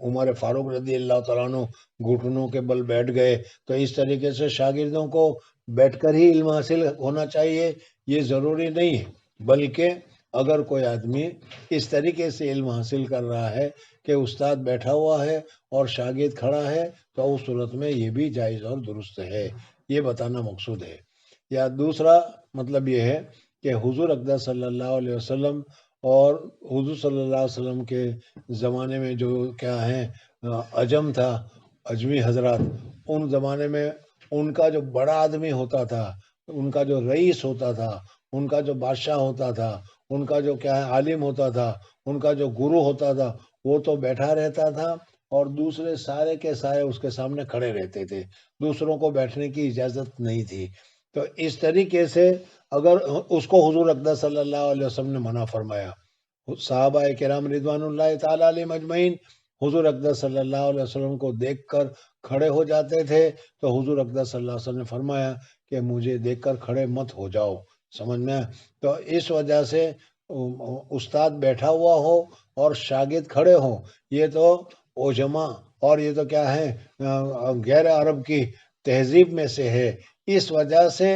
عمر فاروق رضی اللہ تعالیٰ عنہ گھٹنوں کے بل بیٹھ گئے، تو اس طریقے سے شاگردوں کو بیٹھ کر ہی علم حاصل ہونا چاہیے، یہ ضروری نہیں ہے، بلکہ اگر کوئی آدمی اس طریقے سے علم حاصل کر رہا ہے کہ استاد بیٹھا ہوا ہے اور شاگرد کھڑا ہے تو اس صورت میں یہ بھی جائز اور درست ہے، یہ بتانا مقصود ہے۔ یا دوسرا مطلب یہ ہے کہ حضور اقدس صلی اللہ علیہ وسلم اور حضور صلی اللہ علیہ وسلم کے زمانے میں جو کیا ہیں عجم تھا، اجمی حضرات، ان زمانے میں ان کا جو بڑا آدمی ہوتا تھا، ان کا جو رئیس ہوتا تھا، ان کا جو بادشاہ ہوتا تھا، ان کا جو کیا ہے عالم ہوتا تھا، ان کا جو گرو ہوتا تھا، وہ تو بیٹھا رہتا تھا اور دوسرے سارے کے سارے اس کے سامنے کھڑے رہتے تھے، دوسروں کو بیٹھنے کی اجازت نہیں تھی۔ تو اس طریقے سے اگر اس کو حضور اقدس صلی اللہ علیہ وسلم نے منع فرمایا، صحابہ کرام رضوان اللہ تعالیٰ علیہ مجمعین حضور اقدس صلی اللہ علیہ وسلم کو دیکھ کر کھڑے ہو جاتے تھے، تو حضور اقدس صلی اللہ علیہ وسلم نے فرمایا کہ مجھے دیکھ کر کھڑے مت ہو جاؤ، سمجھ میں؟ تو اس وجہ سے استاد بیٹھا ہوا ہو اور شاگرد کھڑے ہوں، یہ تو اوجما اور یہ تو کیا ہے غیر عرب کی تہذیب میں سے ہے۔ اس وجہ سے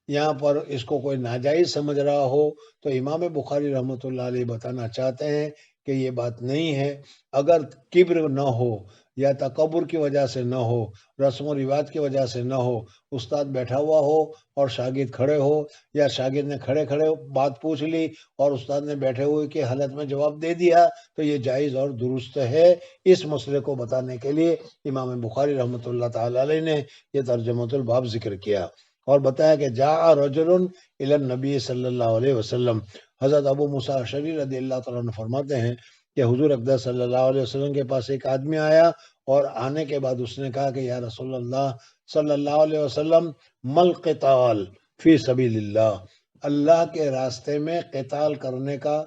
یہاں پر اس کو کوئی ناجائز سمجھ رہا ہو تو امام بخاری رحمۃ اللہ علیہ بتانا چاہتے ہیں کہ یہ بات نہیں ہے۔ اگر کبر نہ ہو یا تکبر کی وجہ سے نہ ہو، رسم و رواج کی وجہ سے نہ ہو، استاد بیٹھا ہوا ہو اور شاگرد کھڑے ہو، یا شاگرد نے کھڑے کھڑے بات پوچھ لی اور استاد نے بیٹھے ہوئے کی حالت میں جواب دے دیا، تو یہ جائز اور درست ہے۔ اس مسئلے کو بتانے کے لیے امام بخاری رحمۃ اللہ تعالی علیہ نے یہ ترجمۃ الباب ذکر کیا اور بتایا کہ جاء رجل الی النبی صلی اللہ علیہ وسلم۔ حضرت ابو موسیٰ اشعری رضی اللہ تعالیٰ عنہ فرماتے ہیں کہ حضور اقدس صلی اللہ علیہ وسلم کے پاس ایک آدمی آیا اور آنے کے بعد اس نے کہا کہ یا رسول اللہ صلی اللہ علیہ وسلم مل قتال فی سبیل اللہ، اللہ کے راستے میں قتال کرنے کا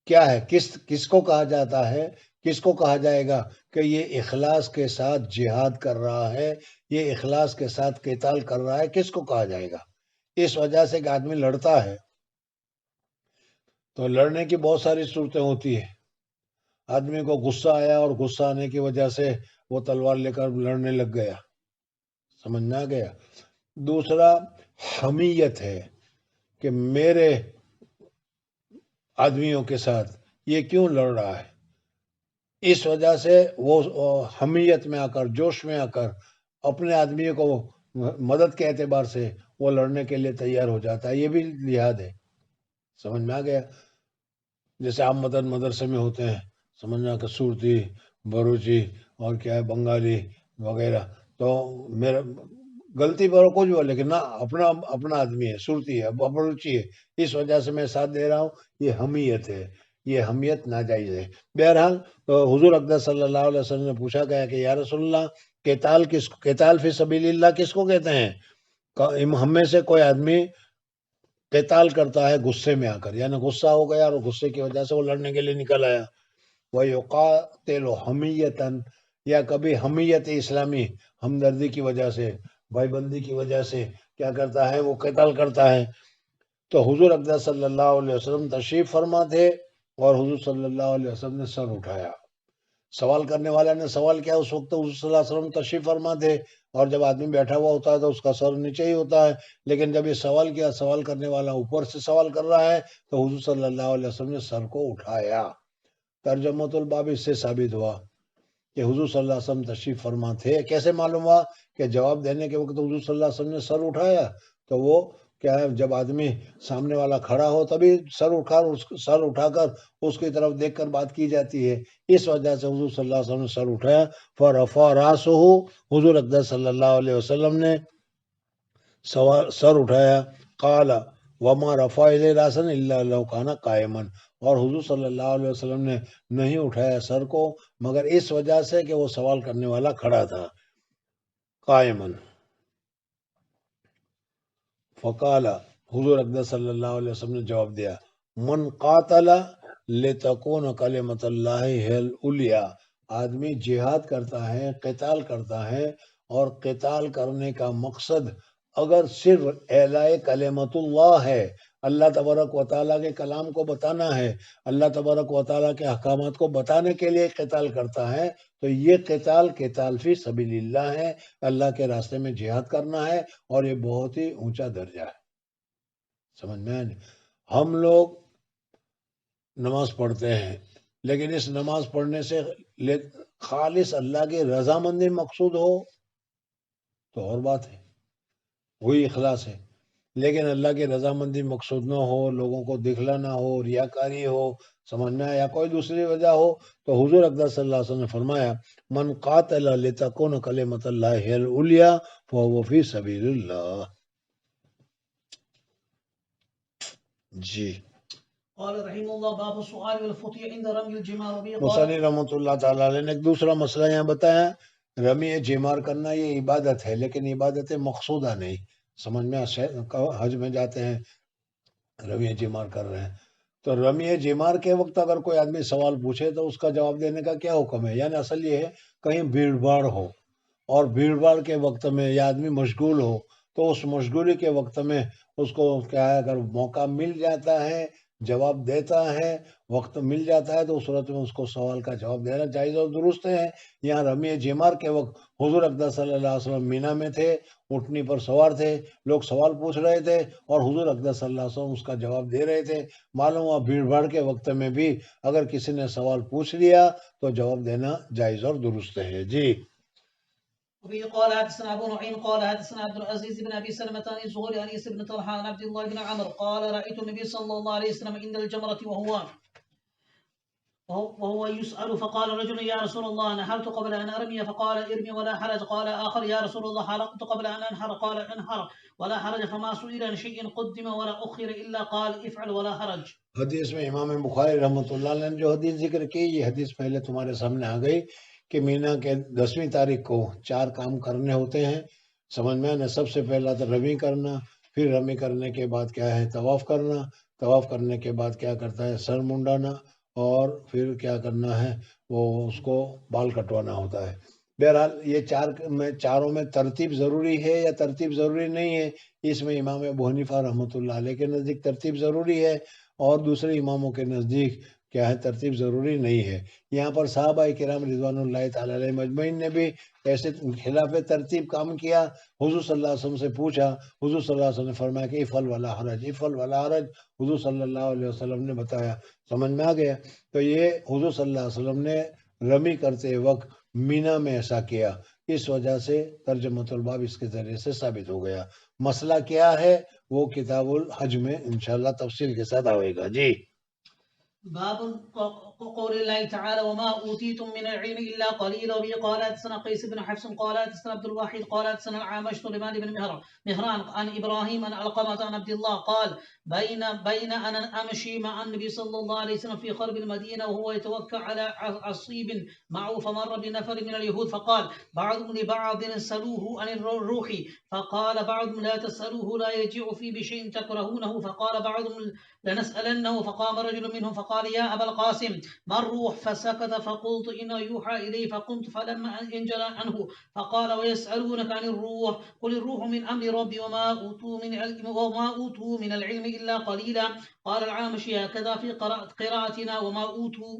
کیا ہے، کس کو کہا جاتا ہے، کس کو کہا جائے گا کہ یہ اخلاص کے ساتھ جہاد کر رہا ہے، یہ اخلاص کے ساتھ قتال کر رہا ہے، کس کو کہا جائے گا؟ اس وجہ سے کہ آدمی لڑتا ہے تو لڑنے کی بہت ساری صورتیں ہوتی ہیں، آدمی کو غصہ آیا اور غصہ آنے کی وجہ سے وہ تلوار لے کر لڑنے لگ گیا، سمجھ میں آ گیا۔ دوسرا حمیت ہے کہ میرے آدمیوں کے ساتھ یہ کیوں لڑ رہا ہے، اس وجہ سے وہ حمیت میں آ کر، جوش میں آ کر اپنے آدمی کو مدد کے اعتبار سے وہ لڑنے کے لیے تیار ہو جاتا ہے، یہ بھی لحاظ ہے، سمجھ میں آ گیا۔ جیسے آپ مدرسے میں ہوتے ہیں، سمجھنا کہ صورتی، بروچی اور کیا ہے بنگالی وغیرہ، تو میرا غلطی پر کچھ بھی، لیکن نہ اپنا آدمی ہے، صورتی ہے، بروچی ہے، اس وجہ سے میں ساتھ دے رہا ہوں، یہ حمیت ہے، یہ حمیت ناجائز ہے۔ بہرحال تو حضور اقدس صلی اللہ علیہ وسلم نے پوچھا گیا کہ یا رسول اللہ قتال فی سبیل اللہ کس کو کہتے ہیں؟ ہم میں سے کوئی آدمی قتال کرتا ہے غصے میں آ کر، یعنی غصہ ہو گیا اور غصے کی وجہ سے وہ لڑنے کے لیے نکل آیا، وَيُقَاتِلُ حَمِيَّةً، یا کبھی حمیت اسلامی، ہمدردی کی وجہ سے، بھائی بندی کی وجہ سے کیا کرتا ہے، وہ قتال کرتا ہے. تو حضور اقدس صلی اللہ علیہ وسلم تشریف فرما تھے اور حضور صلی اللہ علیہ وسلم نے سر اٹھایا. سوال کرنے والا نے سوال کیا، اس وقت حضور صلی اللہ علیہ وسلم تشریف فرما تھے، اور جب آدمی بیٹھا ہوا ہوتا ہے تو اس کا سر نیچے ہی ہوتا ہے، لیکن جب یہ سوال کیا، سوال کرنے والا اوپر سے سوال کر رہا ہے، تو حضور صلی اللہ علیہ وسلم نے سر کو اٹھایا. ترجمۃ الباب اس سے ثابت ہوا کہ حضور صلی اللہ علیہ وسلم تشریف فرما تھے. کیسے معلوم ہوا کہ جواب دینے کے وقت حضور صلی اللہ علیہ وسلم نے سر اٹھایا؟ تو وہ کیا ہے، جب آدمی سامنے والا کھڑا ہو تبھی سر اٹھا کر اس کی طرف دیکھ کر بات کی جاتی ہے. اس وجہ سے حضور صلی اللہ علیہ وسلم نے سر اٹھایا. فرفع راسہ، حضور اقدس صلی اللہ علیہ وسلم نے سر اٹھایا. قال وما رفع الیہ راسا الا لو کان قائما، اور حضور صلی اللہ علیہ وسلم نے نہیں اٹھایا سر کو مگر اس وجہ سے کہ وہ سوال کرنے والا کھڑا تھا قائما. فقال، حضور اقدس صلی اللہ علیہ وسلم نے جواب دیا، من قاتل لتکون کلمۃ اللہ ہی العلیٰ، آدمی جہاد کرتا ہے، قتال کرتا ہے، اور قتال کرنے کا مقصد اگر صرف اعلاء کلمۃ اللہ ہے، اللہ تبارک و تعالیٰ کے کلام کو بتانا ہے، اللہ تبارک و تعالیٰ کے احکامات کو بتانے کے لیے قتال کرتا ہے، تو یہ قتال فی سبیل اللہ ہے، اللہ کے راستے میں جہاد کرنا ہے، اور یہ بہت ہی اونچا درجہ ہے. سمجھ میں آئے؟ ہم لوگ نماز پڑھتے ہیں، لیکن اس نماز پڑھنے سے خالص اللہ کی رضامندی مقصود ہو تو اور بات ہے، وہی اخلاص ہے. لیکن اللہ کی رضامندی مقصود نہ ہو، لوگوں کو دکھلانا ہو، ریاکاری ہو، سمجھ میں یا کوئی دوسری وجہ ہو، تو حضور اقدس صلی اللہ علیہ وسلم نے فرمایا، من قاتل لتکون کلمۃ اللہ ہی العلیٰ فہو فی سبیل اللہ. جی. قال رحمه الله باب السؤال والفتي عند رمي الجمار وبه قال مصنف رحمۃ اللہ تعالیٰ علیہ نے ایک دوسرا مسئلہ یہاں بتایا، رمی جمار کرنا یہ عبادت ہے، لیکن عبادت مقصودہ نہیں. سمجھ میں حج میں جاتے ہیں، رمی جمار کر رہے ہیں، تو رمی جمار کے وقت اگر کوئی آدمی سوال پوچھے تو اس کا جواب دینے کا کیا حکم ہے؟ یعنی اصل یہ ہے کہیں بھیڑ بھاڑ ہو، اور بھیڑ بھاڑ کے وقت میں یا آدمی مشغول ہو، تو اس مشغولی کے وقت میں اس کو کیا ہے، اگر موقع مل جاتا ہے، جواب دیتا ہے، وقت مل جاتا ہے، تو اس صورت میں اس کو سوال کا جواب دینا جائز اور درست ہے. یہاں رمی جمار کے وقت حضور اقدس صلی اللہ علیہ وسلم مینا میں تھے، اونٹنی پر سوار تھے، لوگ سوال پوچھ رہے تھے اور حضور اقدس صلی اللہ علیہ وسلم اس کا جواب دے رہے تھے. معلوم ہوا بھیڑ بھاڑ کے وقت میں بھی اگر کسی نے سوال پوچھ لیا تو جواب دینا جائز اور درست ہے. جی. وبه قال حدثنا ابو نعيم قال حدثنا عبد العزيز بن ابي سلمة عن الزهري عن انس بن طلحه عن عبد الله بن عمرو قال رايت النبي صلى الله عليه وسلم عند الجمره وهو يسأل فقال رجل يا رسول الله نحرت قبل أن أرمي فقال ارمي ولا حرج. قال آخر يا رسول الله حلقت قبل أن أنحر قال انحر ولا حرج. فما سئل عن شيء قدم ولا أخر إلا قال افعل ولا حرج. حدیث میں امام بخاری رحمۃ اللہ علیہ نے جو حدیث ذکر کی، یہ حدیث پہلے تمہارے سامنے آ گئی کہ مینا کے 10ویں تاریخ کو 4 کام کرنے ہوتے ہیں. سمجھ میں آنا؟ سب سے پہلا تو رمی کرنا، پھر رمی کرنے کے بعد کیا ہے، طواف کرنا، طواف کرنے کے بعد کیا کرتا ہے، سر منڈانا، اور پھر کیا کرنا ہے، وہ اس کو بال کٹوانا ہوتا ہے. بہرحال یہ چاروں میں ترتیب ضروری ہے یا ترتیب ضروری نہیں ہے؟ اس میں امام ابو حنیفہ رحمۃ اللہ علیہ کے نزدیک ترتیب ضروری ہے، اور دوسرے اماموں کے نزدیک کیا ہے، ترتیب ضروری نہیں ہے. یہاں پر صحابہ کرام رضوان اللہ تعالی علیہ مجمعین نے بھی ایسے خلاف ترتیب کام کیا. حضور صلی اللہ علیہ وسلم سے پوچھا، حضور صلی اللہ علیہ وسلم نے فرمایا کہ افعل ولا حرج، افعل ولا حرج. حضور صلی اللہ علیہ وسلم نے بتایا. سمجھ میں آ گیا؟ تو یہ حضور صلی اللہ علیہ وسلم نے رمی کرتے وقت مینا میں ایسا کیا، اس وجہ سے ترجمۃ الباب اس کے ذریعے سے ثابت ہو گیا. مسئلہ کیا ہے وہ کتاب الحج میں انشاءاللہ تفصیل کے ساتھ آئے گا. جی. باب قول الله تعالى وما أوتيتم من العلم إلا قليلا. وبه قال حدثنا قيس بن حفص قال حدثنا عبد الواحد قال حدثنا الأعمش سليمان بن مهران عن إبراهيم عن علقمة عن عبد الله قال بين أنا أمشي مع النبي صلى الله عليه وسلم في خرب المدينة وهو يتوكل على عصيب معه، فمر بنفر من اليهود فقال بعضهم لبعض سلوه عن الروح، فقال بعضهم لا تسألوه لا يجيء في بشيء تكرهونه، فقال بعضهم لنسألنه. فقام رجل منهم فقال فقال يا أبا القاسم ما الروح؟ فسكت فقلت إن يوحى إلي. فقمت فلما انجلى عنه فقال ويسألونك عن الروح قل الروح من أمر ربي وما أوتوا من العلم إلا قليلا. قال العامشي هكذا في قراءتنا وما أوتوا.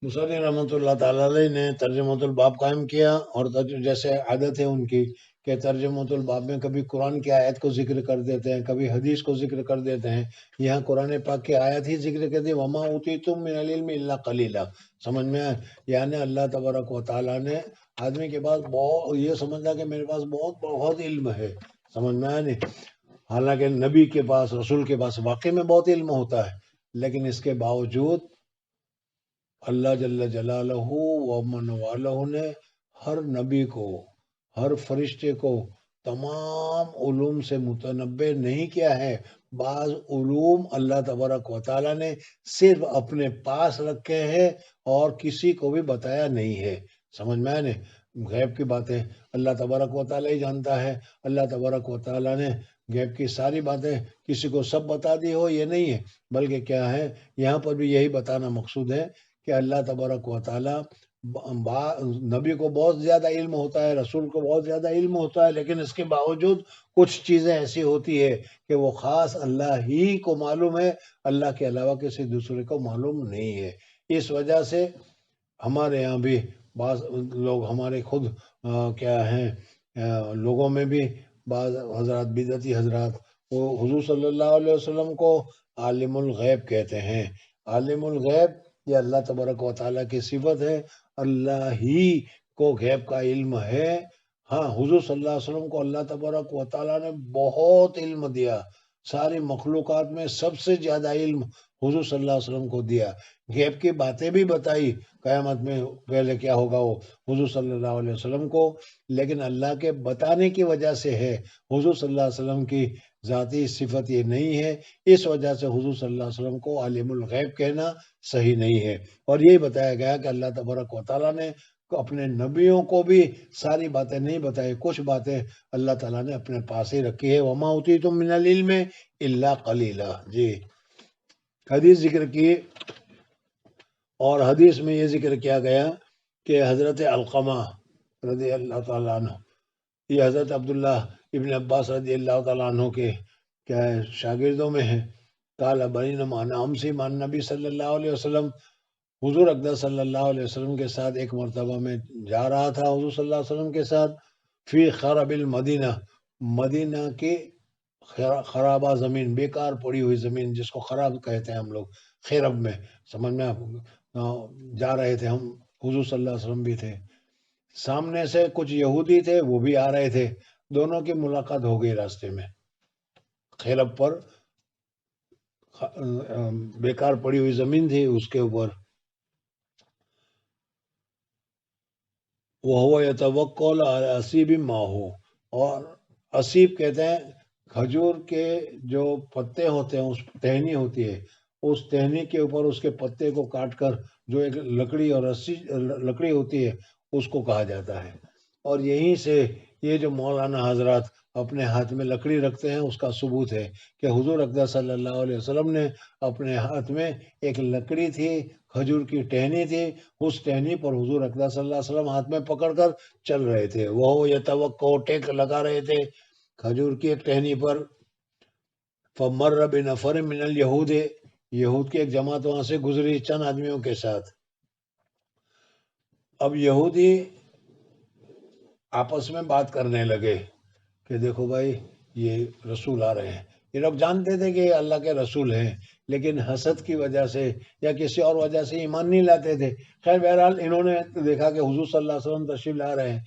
مصنف رحمۃ اللہ تعالیٰ علیہ نے ترجمۃ الباب قائم کیا، اور جیسے عادت ہے ان کی کہ ترجمۃ الباب میں کبھی قرآن کی آیت کو ذکر کر دیتے ہیں، کبھی حدیث کو ذکر کر دیتے ہیں۔ یہاں قرآن پاک کی آیت ہی ذکر کر دی، وما اوتیتم من العلم الا قلیلا، سمجھ میں آئے؟ یعنی اللہ تبارک و تعالیٰ نے آدمی کے پاس بہت یہ سمجھا کہ میرے پاس بہت علم ہے، سمجھ میں آیا نہیں؟ حالانکہ نبی کے پاس، رسول کے پاس واقعی میں بہت علم ہوتا ہے، لیکن اس کے باوجود اللہ جل جلالہ و من والہ نے ہر نبی کو، ہر فرشتے کو تمام علوم سے متنبع نہیں کیا ہے۔ بعض علوم اللہ تبارک و تعالیٰ نے صرف اپنے پاس رکھے ہیں اور کسی کو بھی بتایا نہیں ہے، سمجھ میں آئے؟ غیب کی باتیں اللہ تبارک و تعالیٰ ہی جانتا ہے۔ اللہ تبارک و تعالیٰ نے غیب کی ساری باتیں کسی کو سب بتا دی ہو یہ نہیں ہے، بلکہ کیا ہے، یہاں پر بھی یہی بتانا مقصود ہے کہ اللہ تبارک و تعالیٰ نبی کو بہت زیادہ علم ہوتا ہے، رسول کو بہت زیادہ علم ہوتا ہے، لیکن اس کے باوجود کچھ چیزیں ایسی ہوتی ہے کہ وہ خاص اللہ ہی کو معلوم ہے، اللہ کے علاوہ کسی دوسرے کو معلوم نہیں ہے۔ اس وجہ سے ہمارے یہاں بھی بعض لوگ، ہمارے خود کیا ہیں لوگوں میں بھی بعض حضرات، بدعتی حضرات، وہ حضور صلی اللہ علیہ وسلم کو عالم الغیب کہتے ہیں۔ عالم الغیب یہ اللہ تبارک و تعالیٰ کی صفت ہے، اللہ ہی کو غیب کا علم ہے۔ ہاں، حضور صلی اللہ علیہ وسلم کو اللہ تبارک و تعالیٰ نے بہت علم دیا، ساری مخلوقات میں سب سے زیادہ علم حضور صلی اللہ علیہ وسلم کو دیا، غیب کی باتیں بھی بتائی، قیامت میں پہلے کیا ہوگا وہ حضور صلی اللہ علیہ وسلم کو، لیکن اللہ کے بتانے کی وجہ سے ہے، حضور صلی اللہ علیہ وسلم کی ذاتی صفت یہ نہیں ہے، اس وجہ سے حضور صلی اللہ علیہ وسلم کو عالم الغیب کہنا صحیح نہیں ہے۔ اور یہی بتایا گیا کہ اللہ تبارک و تعالیٰ نے اپنے نبیوں کو بھی ساری باتیں نہیں بتائی، کچھ باتیں اللہ تعالیٰ نے اپنے پاس ہی رکھی ہے۔ وما اوتیتم من العلم الا قلیلا۔ جی، حدیث ذکر کی، اور حدیث میں یہ ذکر کیا گیا کہ حضرت علقمہ رضی اللہ تعالیٰ عنہ، یہ حضرت عبداللہ ابن عباس رضی اللہ تعالیٰ عنہ کے کیا ہے شاگردوں میں ہیں۔ قال بینما انا امسی مع النبی صلی اللہ علیہ وسلم، حضور اقدس صلی اللہ علیہ وسلم کے ساتھ ایک مرتبہ میں جا رہا تھا، حضور صلی اللہ علیہ وسلم کے ساتھ، فی خرب المدینہ، مدینہ کی خرابہ زمین، بیکار پڑی ہوئی زمین جس کو خراب کہتے ہیں ہم لوگ، خرب میں، سمجھ میں جا رہے تھے ہم، حضور صلی اللہ علیہ وسلم بھی تھے، سامنے سے کچھ یہودی تھے وہ بھی آ رہے تھے، دونوں کی ملاقات ہو گئی راستے میں، خرب پر بیکار پڑی ہوئی زمین تھی، اس کے اوپر وہ یتوکل علی اسیب ماہو، اور اسیب کہتے ہیں کھجور کے جو پتے ہوتے ہیں، اس ٹہنی ہوتی ہے، اس ٹہنی کے اوپر اس کے پتے کو کاٹ کر جو ایک لکڑی اور رسی لکڑی ہوتی ہے اس کو کہا جاتا ہے۔ اور یہیں سے یہ جو مولانا حضرات اپنے ہاتھ میں لکڑی رکھتے ہیں اس کا ثبوت ہے کہ حضور اقدس صلی اللہ علیہ وسلم نے اپنے ہاتھ میں ایک لکڑی تھی، کھجور کی ٹہنی تھی، اس ٹہنی پر حضور اقدس صلی اللہ علیہ وسلم ہاتھ میں پکڑ کر چل رہے تھے، وہ یتوکل ٹیک لگا رہے تھے کھجور کی ایک ٹہنی پر۔ فمر بنفر من الیہود، یہود کی ایک جماعت وہاں سے گزری چند آدمیوں کے ساتھ۔ اب یہودی آپس میں بات کرنے لگے کہ دیکھو بھائی یہ رسول آ رہے ہیں، یہ لوگ جانتے تھے کہ یہ اللہ کے رسول ہیں، لیکن حسد کی وجہ سے یا کسی اور وجہ سے ایمان نہیں لاتے تھے۔ خیر بہرحال انہوں نے دیکھا کہ حضور صلی اللہ علیہ وسلم تشریف لا رہے ہیں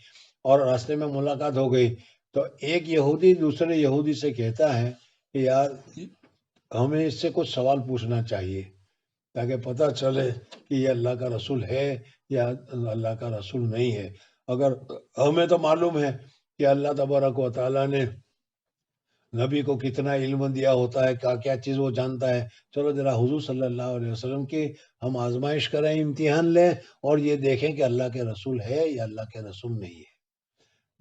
اور راستے میں ملاقات ہو گئی، تو ایک یہودی دوسرے یہودی سے کہتا ہے کہ یار ہمیں اس سے کچھ سوال پوچھنا چاہیے تاکہ پتہ چلے کہ یہ اللہ کا رسول ہے یا اللہ کا رسول نہیں ہے۔ اگر ہمیں تو معلوم ہے کہ اللہ تبارک و تعالیٰ نے نبی کو کتنا علم دیا ہوتا ہے، کیا کیا چیز وہ جانتا ہے، چلو ذرا حضور صلی اللہ علیہ وسلم کی ہم آزمائش کریں، امتحان لیں اور یہ دیکھیں کہ اللہ کے رسول ہے یا اللہ کے رسول نہیں ہے۔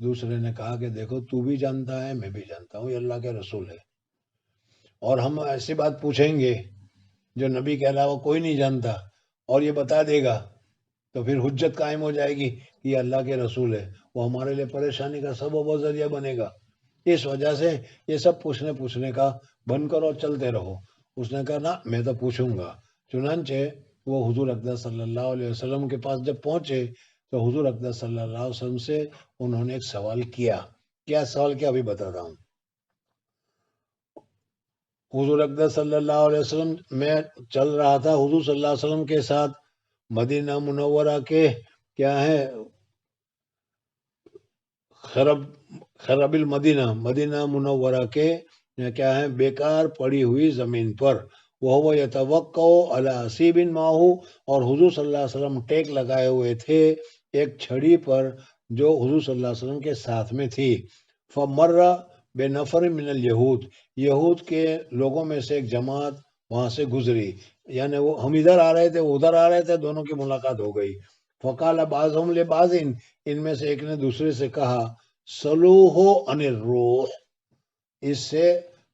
دوسرے نے کہا کہ دیکھو تو بھی جانتا ہے میں بھی جانتا ہوں یہ اللہ کے رسول ہے، اور ہم ایسی بات پوچھیں گے جو نبی کے علاوہ کوئی نہیں جانتا اور یہ بتا دے گا تو پھر حجت قائم ہو جائے گی کہ یہ اللہ کے رسول ہے، وہ ہمارے لیے پریشانی کا سبب و ذریعہ بنے گا۔ اس وجہ سے یہ سب پوچھنے کا بند کرو، چلتے رہو۔ اس نے کہا نا میں تو پوچھوں گا۔ چنانچہ وہ حضور اقدس صلی اللہ علیہ وسلم کے پاس جب پہنچے تو حضور اقدس صلی اللہ علیہ وسلم سے انہوں نے ایک سوال کیا۔ کیا سوال کیا ابھی بتاتا ہوں۔ حضور اقدس صلی اللہ علیہ وسلم میں چل رہا تھا حضور صلی اللہ علیہ وسلم کے ساتھ مدینہ منورہ کے کیا ہے خرب المدینہ، مدینہ منورہ کے کیا ہے بیکار پڑی ہوئی زمین پر، وہ یتوقع علی حسیب ماہو، اور حضور صلی اللہ علیہ وسلم ٹیک لگائے ہوئے تھے ایک چھڑی پر جو حضور صلی اللہ علیہ وسلم کے ساتھ میں تھی۔ فمر بے نفر من الیہود، یہود کے لوگوں میں سے ایک جماعت وہاں سے گزری، یعنی وہ ہم ادھر آ رہے تھے وہ ادھر آ رہے تھے، دونوں کی ملاقات ہو گئی۔ فقال بعضهم لبعض، ان میں سے ایک نے دوسرے سے کہا سلوہ عن الروح، اس سے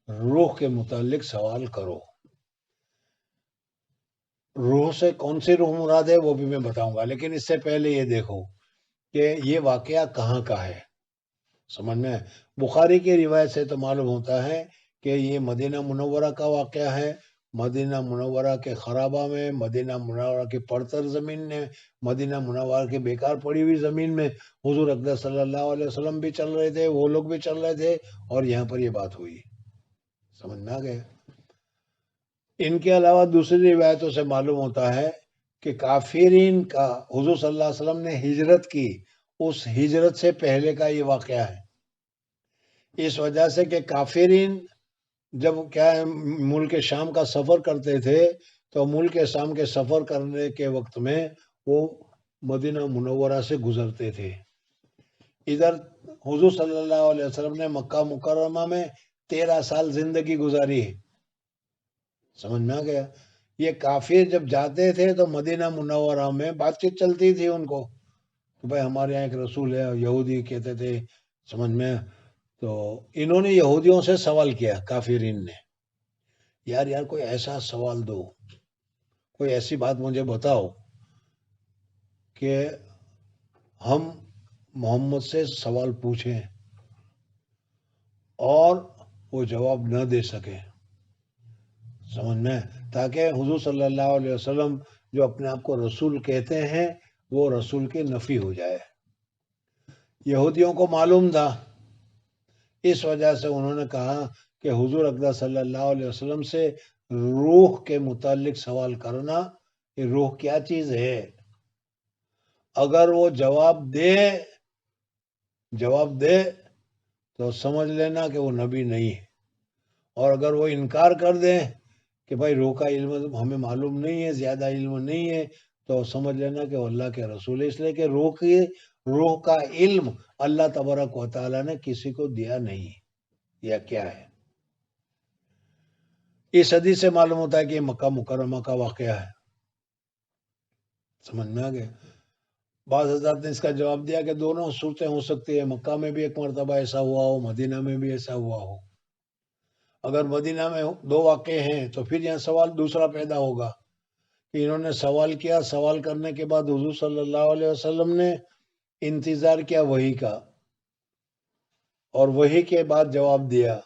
روح کے متعلق سوال کرو۔ روح سے کون سی روح مراد ہے وہ بھی میں بتاؤں گا، لیکن اس سے پہلے یہ دیکھو کہ یہ واقعہ کہاں کا ہے۔ سمجھ میں بخاری کی روایت سے تو معلوم ہوتا ہے کہ یہ مدینہ منورہ کا واقعہ ہے، مدینہ منورہ کے خرابہ میں، مدینہ منورہ کی پڑتر زمین میں، مدینہ منورہ کی بیکار پڑی ہوئی زمین میں حضور اقدس صلی اللہ علیہ وسلم بھی چل رہے تھے، وہ لوگ بھی چل رہے تھے، اور یہاں پر یہ بات ہوئی۔ سمجھ میں آ گیا۔ ان کے علاوہ دوسری روایتوں سے معلوم ہوتا ہے کہ کافرین کا حضور صلی اللہ علیہ وسلم نے ہجرت کی، اس ہجرت سے پہلے کا یہ واقعہ ہے، اس وجہ سے کہ کافرین جب کیا ہے ملک شام کا سفر کرتے تھے تو ملک شام کے سفر کرنے کے وقت میں وہ مدینہ منورہ سے گزرتے تھے۔ ادھر حضور صلی اللہ علیہ وسلم نے مکہ مکرمہ میں 13 سال زندگی گزاری ہے۔ سمجھ میں آ گیا۔ یہ کافر جب جاتے تھے تو مدینہ منورہ میں بات چیت چلتی تھی ان کو کہ بھائی ہمارے یہاں ایک رسول ہے، یہودی کہتے تھے، سمجھ میں۔ تو انہوں نے یہودیوں سے سوال کیا، کافرین نے، یار کوئی ایسا سوال دو، کوئی ایسی بات مجھے بتاؤ کہ ہم محمد سے سوال پوچھیں اور وہ جواب نہ دے سکے، سمجھ میں، تاکہ حضور صلی اللہ علیہ وسلم جو اپنے آپ کو رسول کہتے ہیں وہ رسول کی نفی ہو جائے۔ یہودیوں کو معلوم تھا، اس وجہ سے انہوں نے کہا کہ حضور اقدس صلی اللہ علیہ وسلم سے روح کے متعلق سوال کرنا کہ روح کیا چیز ہے۔ اگر وہ جواب دے تو سمجھ لینا کہ وہ نبی نہیں ہے، اور اگر وہ انکار کر دے کہ بھائی روح کا علم ہمیں معلوم نہیں ہے، زیادہ علم نہیں ہے، تو سمجھ لینا کہ وہ اللہ کے رسول ہے، اس لیے کہ روح کا علم اللہ تبارک و تعالیٰ نے کسی کو دیا نہیں، یا کیا ہے۔ اس حدیث سے معلوم ہوتا ہے کہ یہ مکہ مکرمہ کا واقعہ ہے۔ سمجھ میں آ گیا۔ بعض حضرات نے اس کا جواب دیا کہ دونوں صورتیں ہو سکتی ہے، مکہ میں بھی ایک مرتبہ ایسا ہوا ہو، مدینہ میں بھی ایسا ہوا ہو۔ اگر مدینہ میں 2 واقعے ہیں تو پھر یہاں سوال دوسرا پیدا ہوگا کہ انہوں نے سوال کیا، سوال کرنے کے بعد حضور صلی اللہ علیہ وسلم نے انتظار کیا وحی کا، اور وحی کے بعد جواب دیا،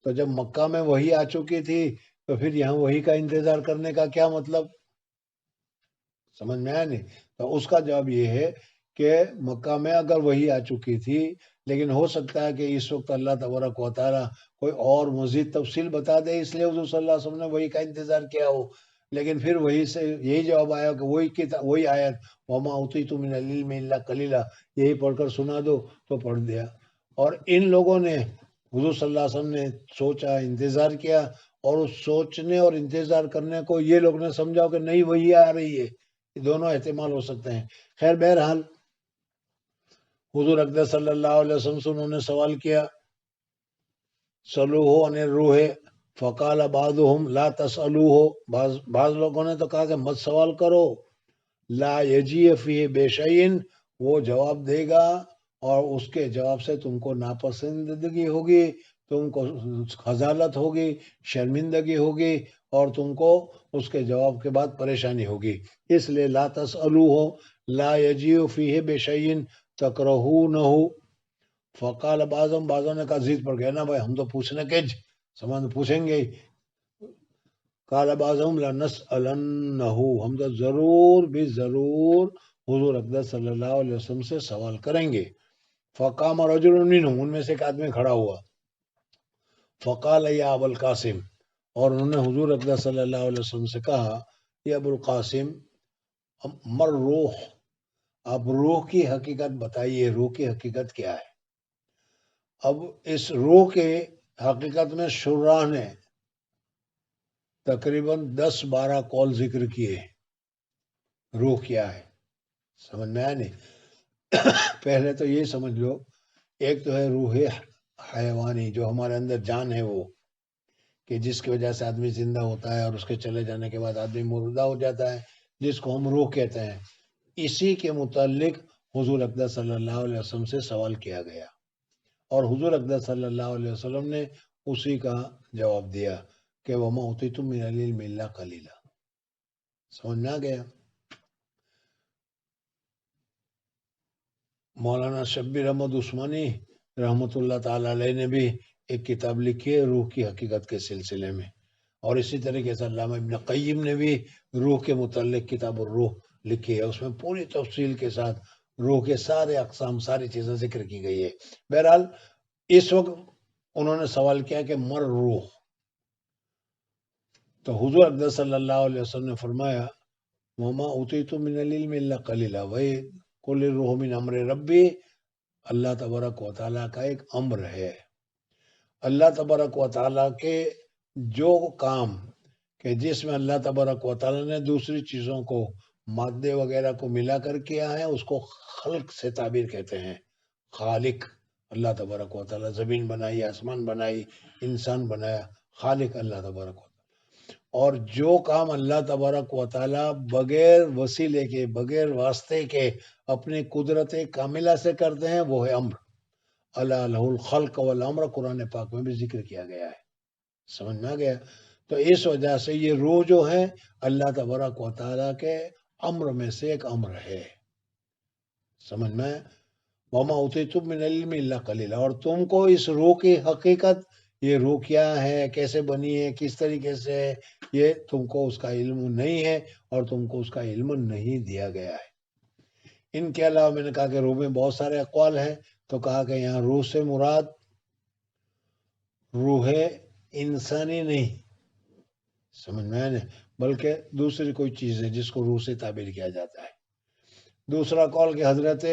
تو جب مکہ میں وحی آ چکی تھی تو پھر یہاں وحی کا انتظار کرنے کا کیا مطلب؟ سمجھ میں آیا نہیں؟ تو اس کا جواب یہ ہے کہ مکہ میں اگر وحی آ چکی تھی، لیکن ہو سکتا ہے کہ اس وقت اللہ تبارک و تعالیٰ کوئی اور مزید تفصیل بتا دے، اس لیے حضور صلی اللہ علیہ وسلم نے وحی کا انتظار کیا ہو، لیکن پھر وہی سے یہی جواب آیا کہ وہی آیت وَمَا أُوتِيتُم مِّنَ الْعِلْمِ إِلَّا قَلِيلًا، یہی پڑھ کر سنا دو، تو پڑھ دیا۔ اور ان لوگوں نے حضور صلی اللہ علیہ وسلم نے سوچا، انتظار کیا، اور اس سوچنے اور انتظار کرنے کو یہ لوگ نے سمجھا کہ نہیں وہی آ رہی ہے۔ دونوں احتمال ہو سکتے ہیں۔ خیر بہرحال حضور اقدس صلی اللہ علیہ وسلم سے انہوں نے سوال کیا سلوہ عن الروح، فقال بعضهم لا تسألوه، بعض لوگوں نے تو کہا کہ مت سوال کرو، لا یجیء فیہ بشیء، وہ جواب دے گا اور اس کے جواب سے تم کو ناپسندگی ہوگی، تم کو خجالت ہوگی، شرمندگی ہوگی، اور تم کو اس کے جواب کے بعد پریشانی ہوگی. اس لیے لا تسألوہ لا یجیء فیہ بشیء تکرہونہ. فقال بعضوں نے کہا ضد پڑ گیا نا بھائی، ہم تو پوچھنے کے سامان پوچھیں گے. قال بعضهم لنسألنہ، ہم تو ضرور بھی ضرور حضور اقدس صلی اللہ علیہ وسلم سے سوال کریں گے. فقام رجل منہم، ان میں سے ایک آدمی کھڑا ہوا. فقال یا ابو القاسم، اور انہوں نے حضور اقدس صلی اللہ علیہ وسلم سے کہا یا ابو القاسم مر روح، اب روح کی حقیقت بتائیے، روح کی حقیقت کیا ہے؟ اب اس روح کے حقیقت میں شراح نے تقریباً 10-12 قول ذکر کیے. روح کیا ہے سمجھ میں آیا نہیں؟ پہلے تو یہ سمجھ لو، ایک تو ہے روح حیوانی، جو ہمارے اندر جان ہے، وہ کہ جس کی وجہ سے آدمی زندہ ہوتا ہے اور اس کے چلے جانے کے بعد آدمی مردہ ہو جاتا ہے، جس کو ہم روح کہتے ہیں. اسی کے متعلق حضور اقدس صلی اللہ علیہ وسلم سے سوال کیا گیا، اور حضور اقدس صلی اللہ علیہ وسلم نے اسی کا جواب دیا کہ وَمَا أُوتِيتُم مِّنَ الْعِلْمِ إِلَّا قَلِيلًا. سمجھ میں آ گیا؟ مولانا شبیر احمد عثمانی رحمۃ اللہ تعالی علیہ نے بھی ایک کتاب لکھی ہے روح کی حقیقت کے سلسلے میں، اور اسی طریقے سے علامہ ابن قیم نے بھی روح کے متعلق کتاب الروح لکھی ہے. اس میں پوری تفصیل کے ساتھ روح کے سارے اقسام، ساری چیزیں ذکر کی گئی ہے. بہرحال اس وقت انہوں نے سوال کیا کہ مر روح، تو حضور اقدس صلی اللہ علیہ وسلم نے فرمایا وما اوتیت من العلم الا قلیلا، وہی قل الروح من امر ربی، اللہ تبارک و تعالیٰ کا ایک امر ہے. اللہ تبارک و تعالیٰ کے جو کام کہ جس میں اللہ تبارک و تعالیٰ نے دوسری چیزوں کو، مادے وغیرہ کو ملا کر کیا ہے، اس کو خلق سے تعبیر کہتے ہیں. خالق اللہ تبارک و تعالیٰ، زمین بنائی، آسمان بنائی، انسان بنایا، خالق اللہ تبارک و تعالیٰ. اور جو کام اللہ تبارک و تعالیٰ بغیر وسیلے کے، بغیر واسطے کے اپنی قدرت کاملہ سے کرتے ہیں، وہ ہے امر. الا لہ الخلق والامر قرآن پاک میں بھی ذکر کیا گیا ہے. سمجھ میں آ گیا؟ تو اس وجہ سے یہ روح جو ہے اللہ تبارک و تعالیٰ کے امر میں سے ایک امر ہے. سمجھ میں؟ وما اوتیتم من العلم الا قلیلا، اور تم کو اس روح کی حقیقت، یہ روح کیا ہے، کیسے بنی ہے، کس طریقے سے ہے، یہ تم کو اس کا علم نہیں ہے، اور تم کو اس کا علم نہیں دیا گیا ہے. ان کے علاوہ میں نے کہا کہ روح میں بہت سارے اقوال ہیں، تو کہا کہ یہاں روح سے مراد روح انسانی نہیں، سمجھ میں آئے، بلکہ دوسری کوئی چیز ہے جس کو روح سے تعبیر کیا جاتا ہے. دوسرا قول کہ حضرت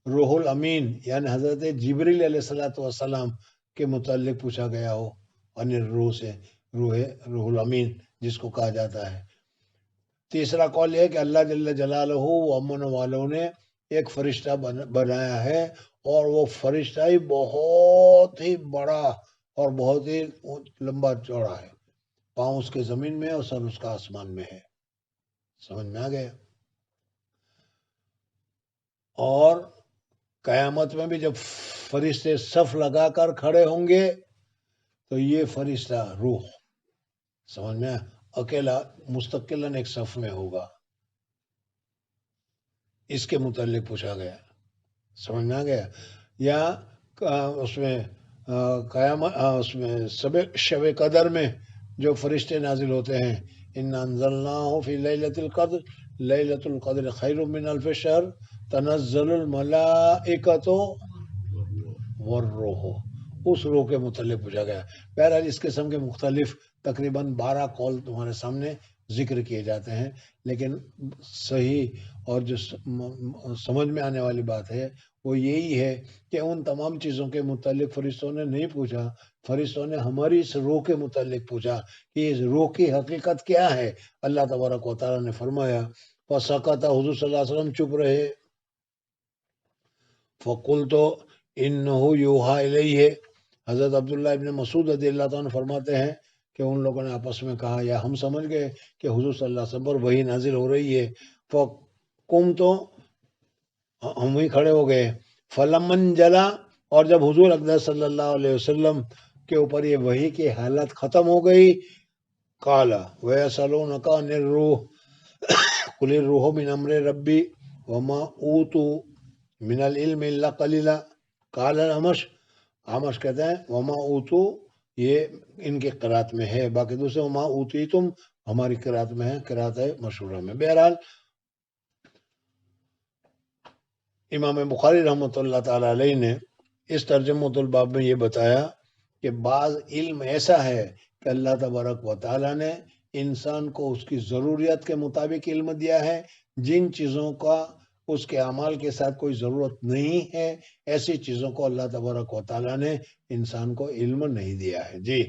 روح الامین یعنی حضرت جبریل علیہ السلام کے متعلق پوچھا گیا ہو، ان روح سے، روح الامین جس کو کہا جاتا ہے. تیسرا قول یہ ہے کہ اللہ جل جلالہ و امن والوں نے ایک فرشتہ بنایا ہے، اور وہ فرشتہ ہی بہت ہی بڑا اور بہت ہی لمبا چوڑا ہے، پاؤں اس کے زمین میں اور سر اس کا آسمان میں ہے. سمجھ میں آ گیا؟ اور قیامت میں بھی جب فرشتے صف لگا کر کھڑے ہوں گے تو یہ فرشتہ روح، سمجھ میں اکیلا مستقلاً ایک صف میں ہوگا. اس کے متعلق پوچھا گیا. سمجھ میں آ گیا؟ یا اس میں قیامت، اس میں شب قدر میں جو فرشتے نازل ہوتے ہیں، انا انزلناہ فی لیلۃ القدر، لیلۃ القدر خیر من الف شہر تنزل الملائکۃ والروح، اس روح کے متعلق پوچھا گیا. بہرحال اس قسم کے مختلف تقریباً 12 قول تمہارے سامنے ذکر کیے جاتے ہیں، لیکن صحیح اور جو سمجھ میں آنے والی بات ہے وہ یہی ہے کہ ان تمام چیزوں کے متعلق فرشتوں نے نہیں پوچھا، فرشتوں نے ہماری اس روح کے متعلق پوچھا کہ اس روح کی حقیقت کیا ہے. اللہ تبارک و تعالیٰ نے فرمایا فسکت، حضور صلی اللہ علیہ وسلم چپ رہے. فقلت انہ یوحی الیہ، حضرت عبداللہ ابن مسعود رضی اللہ تعالیٰ فرماتے ہیں کہ ان لوگوں نے آپس میں کہا یا ہم سمجھ گئے کہ حضور صلی اللہ علیہ وسلم پر وحی نازل ہو رہی ہے. فقمت، ہم ہی کھڑے ہو گئے. فلمن جلا، اور جب حضور اقدس صلی اللہ علیہ وسلم کے اوپر یہ وحی کی حالت ختم ہو گئی. قالا وَيَسْأَلُونَكَ عَنِ الرُّوحِ قُلِ الرُّوحُ مِنْ أَمْرِ رَبِّي وَمَا أُوتُوا مِنَ الْعِلْمِ إِلَّا قَلِيلًا. قال عامش کہتے ہیں وما اوتو، یہ ان کی قرات میں ہے، باقی دوسرے وما اوتیتم ہماری قرات میں ہے، قرات ہے مشہورہ میں. بہرحال امام بخاری رحمۃ اللہ تعالی علیہ نے اس ترجمۃ الباب میں یہ بتایا کہ بعض علم ایسا ہے کہ اللہ تبارک و تعالی نے انسان کو اس کی ضروریات کے مطابق علم دیا ہے. جن چیزوں کا اس کے اعمال کے ساتھ کوئی ضرورت نہیں ہے، ایسی چیزوں کو اللہ تبارک و تعالی نے انسان کو علم نہیں دیا ہے. جی.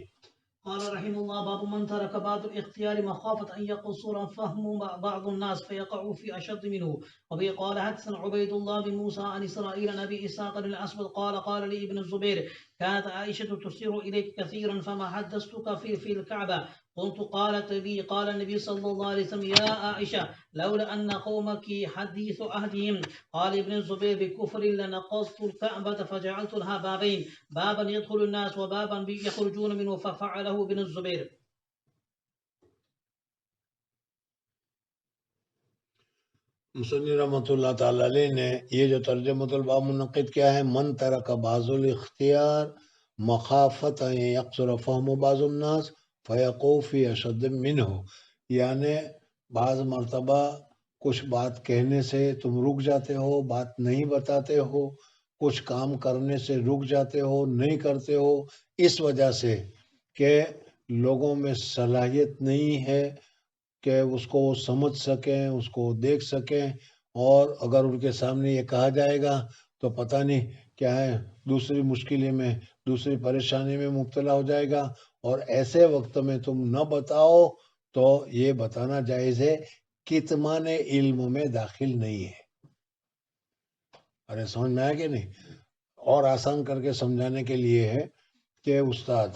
قال رحمه الله باب من ترك بعض الاختيار مخافة أن يقصر فهم بعض الناس فيقعوا في أشد منه. وبه قال حدثنا عبيد الله بن موسى عن إسرائيل عن أبي إسحاق بن الأسود قال لي ابن الزبير كانت عائشة تشير إليك كثيرا فما حدثتك في الكعبة. قلت قالت لي قال النبي صلى الله عليه وسلم يا عائشة لولا أن قومك حديث عهدهم. قال ابن الزبير بكفر لنقضت الكعبة فجعلت لها بابين، بابا يدخل الناس وبابا يخرجون منه، ففعله ابن الزبير. مصنف رحمۃ اللہ تعالی علیہ نے یہ جو ترجمۃ الباب منعقد کیا ہے، من ترک بعض الاختیار مخافت ان یقصر فہم بعض الناس فیقعوا فی اشد منہ، یعنی بعض مرتبہ کچھ بات کہنے سے تم رک جاتے ہو، بات نہیں بتاتے ہو، کچھ کام کرنے سے رک جاتے ہو، نہیں کرتے ہو، اس وجہ سے کہ لوگوں میں صلاحیت نہیں ہے کہ اس کو سمجھ سکیں، اس کو دیکھ سکیں، اور اگر ان کے سامنے یہ کہا جائے گا تو پتہ نہیں کیا ہے، دوسری مشکلیں میں، دوسری پریشانی میں مبتلا ہو جائے گا. اور ایسے وقت میں تم نہ بتاؤ تو یہ بتانا جائز ہے، کتمان علم میں داخل نہیں ہے. ارے سمجھ میں آیا کہ نہیں؟ اور آسان کر کے سمجھانے کے لیے ہے کہ استاد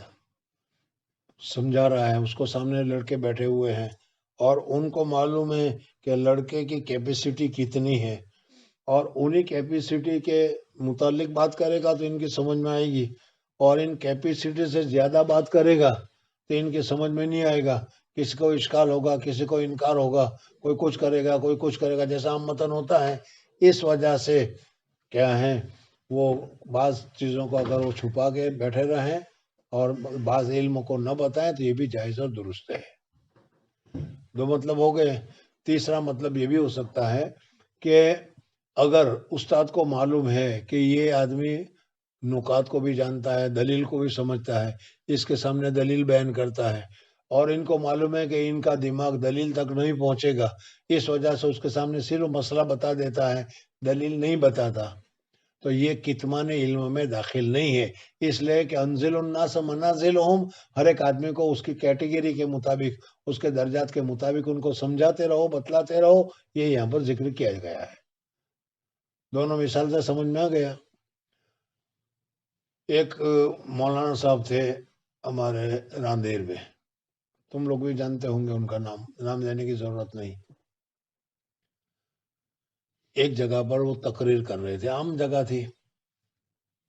سمجھا رہا ہے، اس کو سامنے لڑکے بیٹھے ہوئے ہیں اور ان کو معلوم ہے کہ لڑکے کی کیپیسٹی کتنی ہے، اور انہی کیپیسٹی کے متعلق بات کرے گا تو ان کی سمجھ میں آئے گی، اور ان کیپیسٹی سے زیادہ بات کرے گا تو ان کی سمجھ میں نہیں آئے گا. کسی کو اشکال ہوگا، کسی کو انکار ہوگا، کوئی کچھ کرے گا، کوئی کچھ کرے گا، جیسا عامتاً ہوتا ہے. اس وجہ سے کیا ہے، وہ بعض چیزوں کو اگر وہ چھپا کے بیٹھے رہیں اور بعض علم کو نہ بتائیں تو یہ بھی جائز اور درست ہے. دو مطلب ہو گئے. تیسرا مطلب یہ بھی ہو سکتا ہے کہ اگر استاد کو معلوم ہے کہ یہ آدمی نکات کو بھی جانتا ہے، دلیل کو بھی سمجھتا ہے، اس کے سامنے دلیل بیان کرتا ہے، اور ان کو معلوم ہے کہ ان کا دماغ دلیل تک نہیں پہنچے گا، اس وجہ سے اس کے سامنے صرف مسئلہ بتا دیتا ہے، دلیل نہیں بتاتا، تو یہ کتمان علم میں داخل نہیں ہے. اس لیے کہ انزل الناس منازلہم، ہر ایک آدمی کو اس کی کیٹیگری کے مطابق، اس کے درجات کے مطابق ان کو سمجھاتے رہو، بتلاتے رہو. یہ یہاں پر ذکر کیا گیا ہے. دونوں مثال سے سمجھ میں آ گیا. ایک مولانا صاحب تھے ہمارے راندیر میں، تم لوگ بھی جانتے ہوں گے ان کا نام لینے کی ضرورت نہیں. ایک جگہ پر وہ تقریر کر رہے تھے، عام جگہ تھی،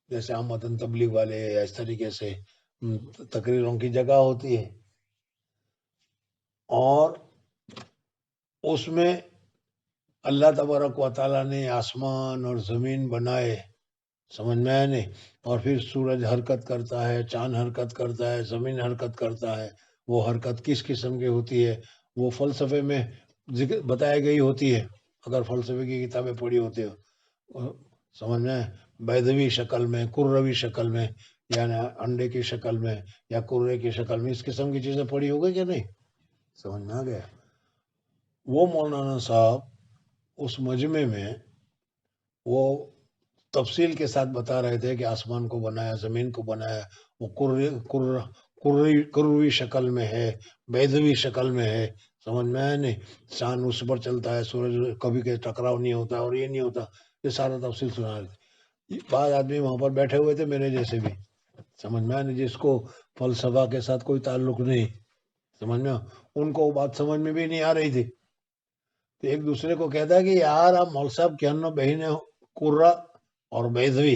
جیسے عام وطن تبلیغ والے یا اس طریقے سے تقریروں کی جگہ ہوتی ہے. اور اس میں اللہ تبارک و تعالیٰ نے آسمان اور زمین بنائے، سمجھ میں آئے نہیں، اور پھر سورج حرکت کرتا ہے، چاند حرکت کرتا ہے، زمین حرکت کرتا ہے. وہ حرکت کس قسم کی ہوتی ہے وہ فلسفے میں ذکر بتائی گئی ہوتی ہے، اگر فلسفے کی کتابیں پڑھی ہوتی ہو، سمجھ میں بیضوی شکل میں، کروی شکل میں، یعنی انڈے کی شکل میں یا کرے کی شکل میں، اس قسم کی چیزیں پڑھی ہوگی کہ نہیں؟ سمجھ میں آ گیا. وہ مولانا صاحب اس مجمع میں وہ تفصیل کے ساتھ بتا رہے تھے کہ آسمان کو بنایا، زمین کو بنایا، وہ کروی شکل میں ہے، بیضوی شکل میں ہے، سمجھ میں آیا نہیں، چاند اس پر چلتا ہے، سورج کبھی کے ٹکراؤ نہیں ہوتا، اور یہ نہیں ہوتا. یہ سارا تفصیل سنا رہے تھے. بعض آدمی وہاں پر بیٹھے ہوئے تھے میرے جیسے بھی، سمجھ میں آیا نہیں، جس کو فلسفہ کے ساتھ کوئی تعلق نہیں، سمجھ میں، ان کو بات سمجھ میں بھی نہیں آ رہی تھی. تو ایک دوسرے کو کہتا ہے کہ یار آپ مول صاحب کیا بہن کرا اور بیضوی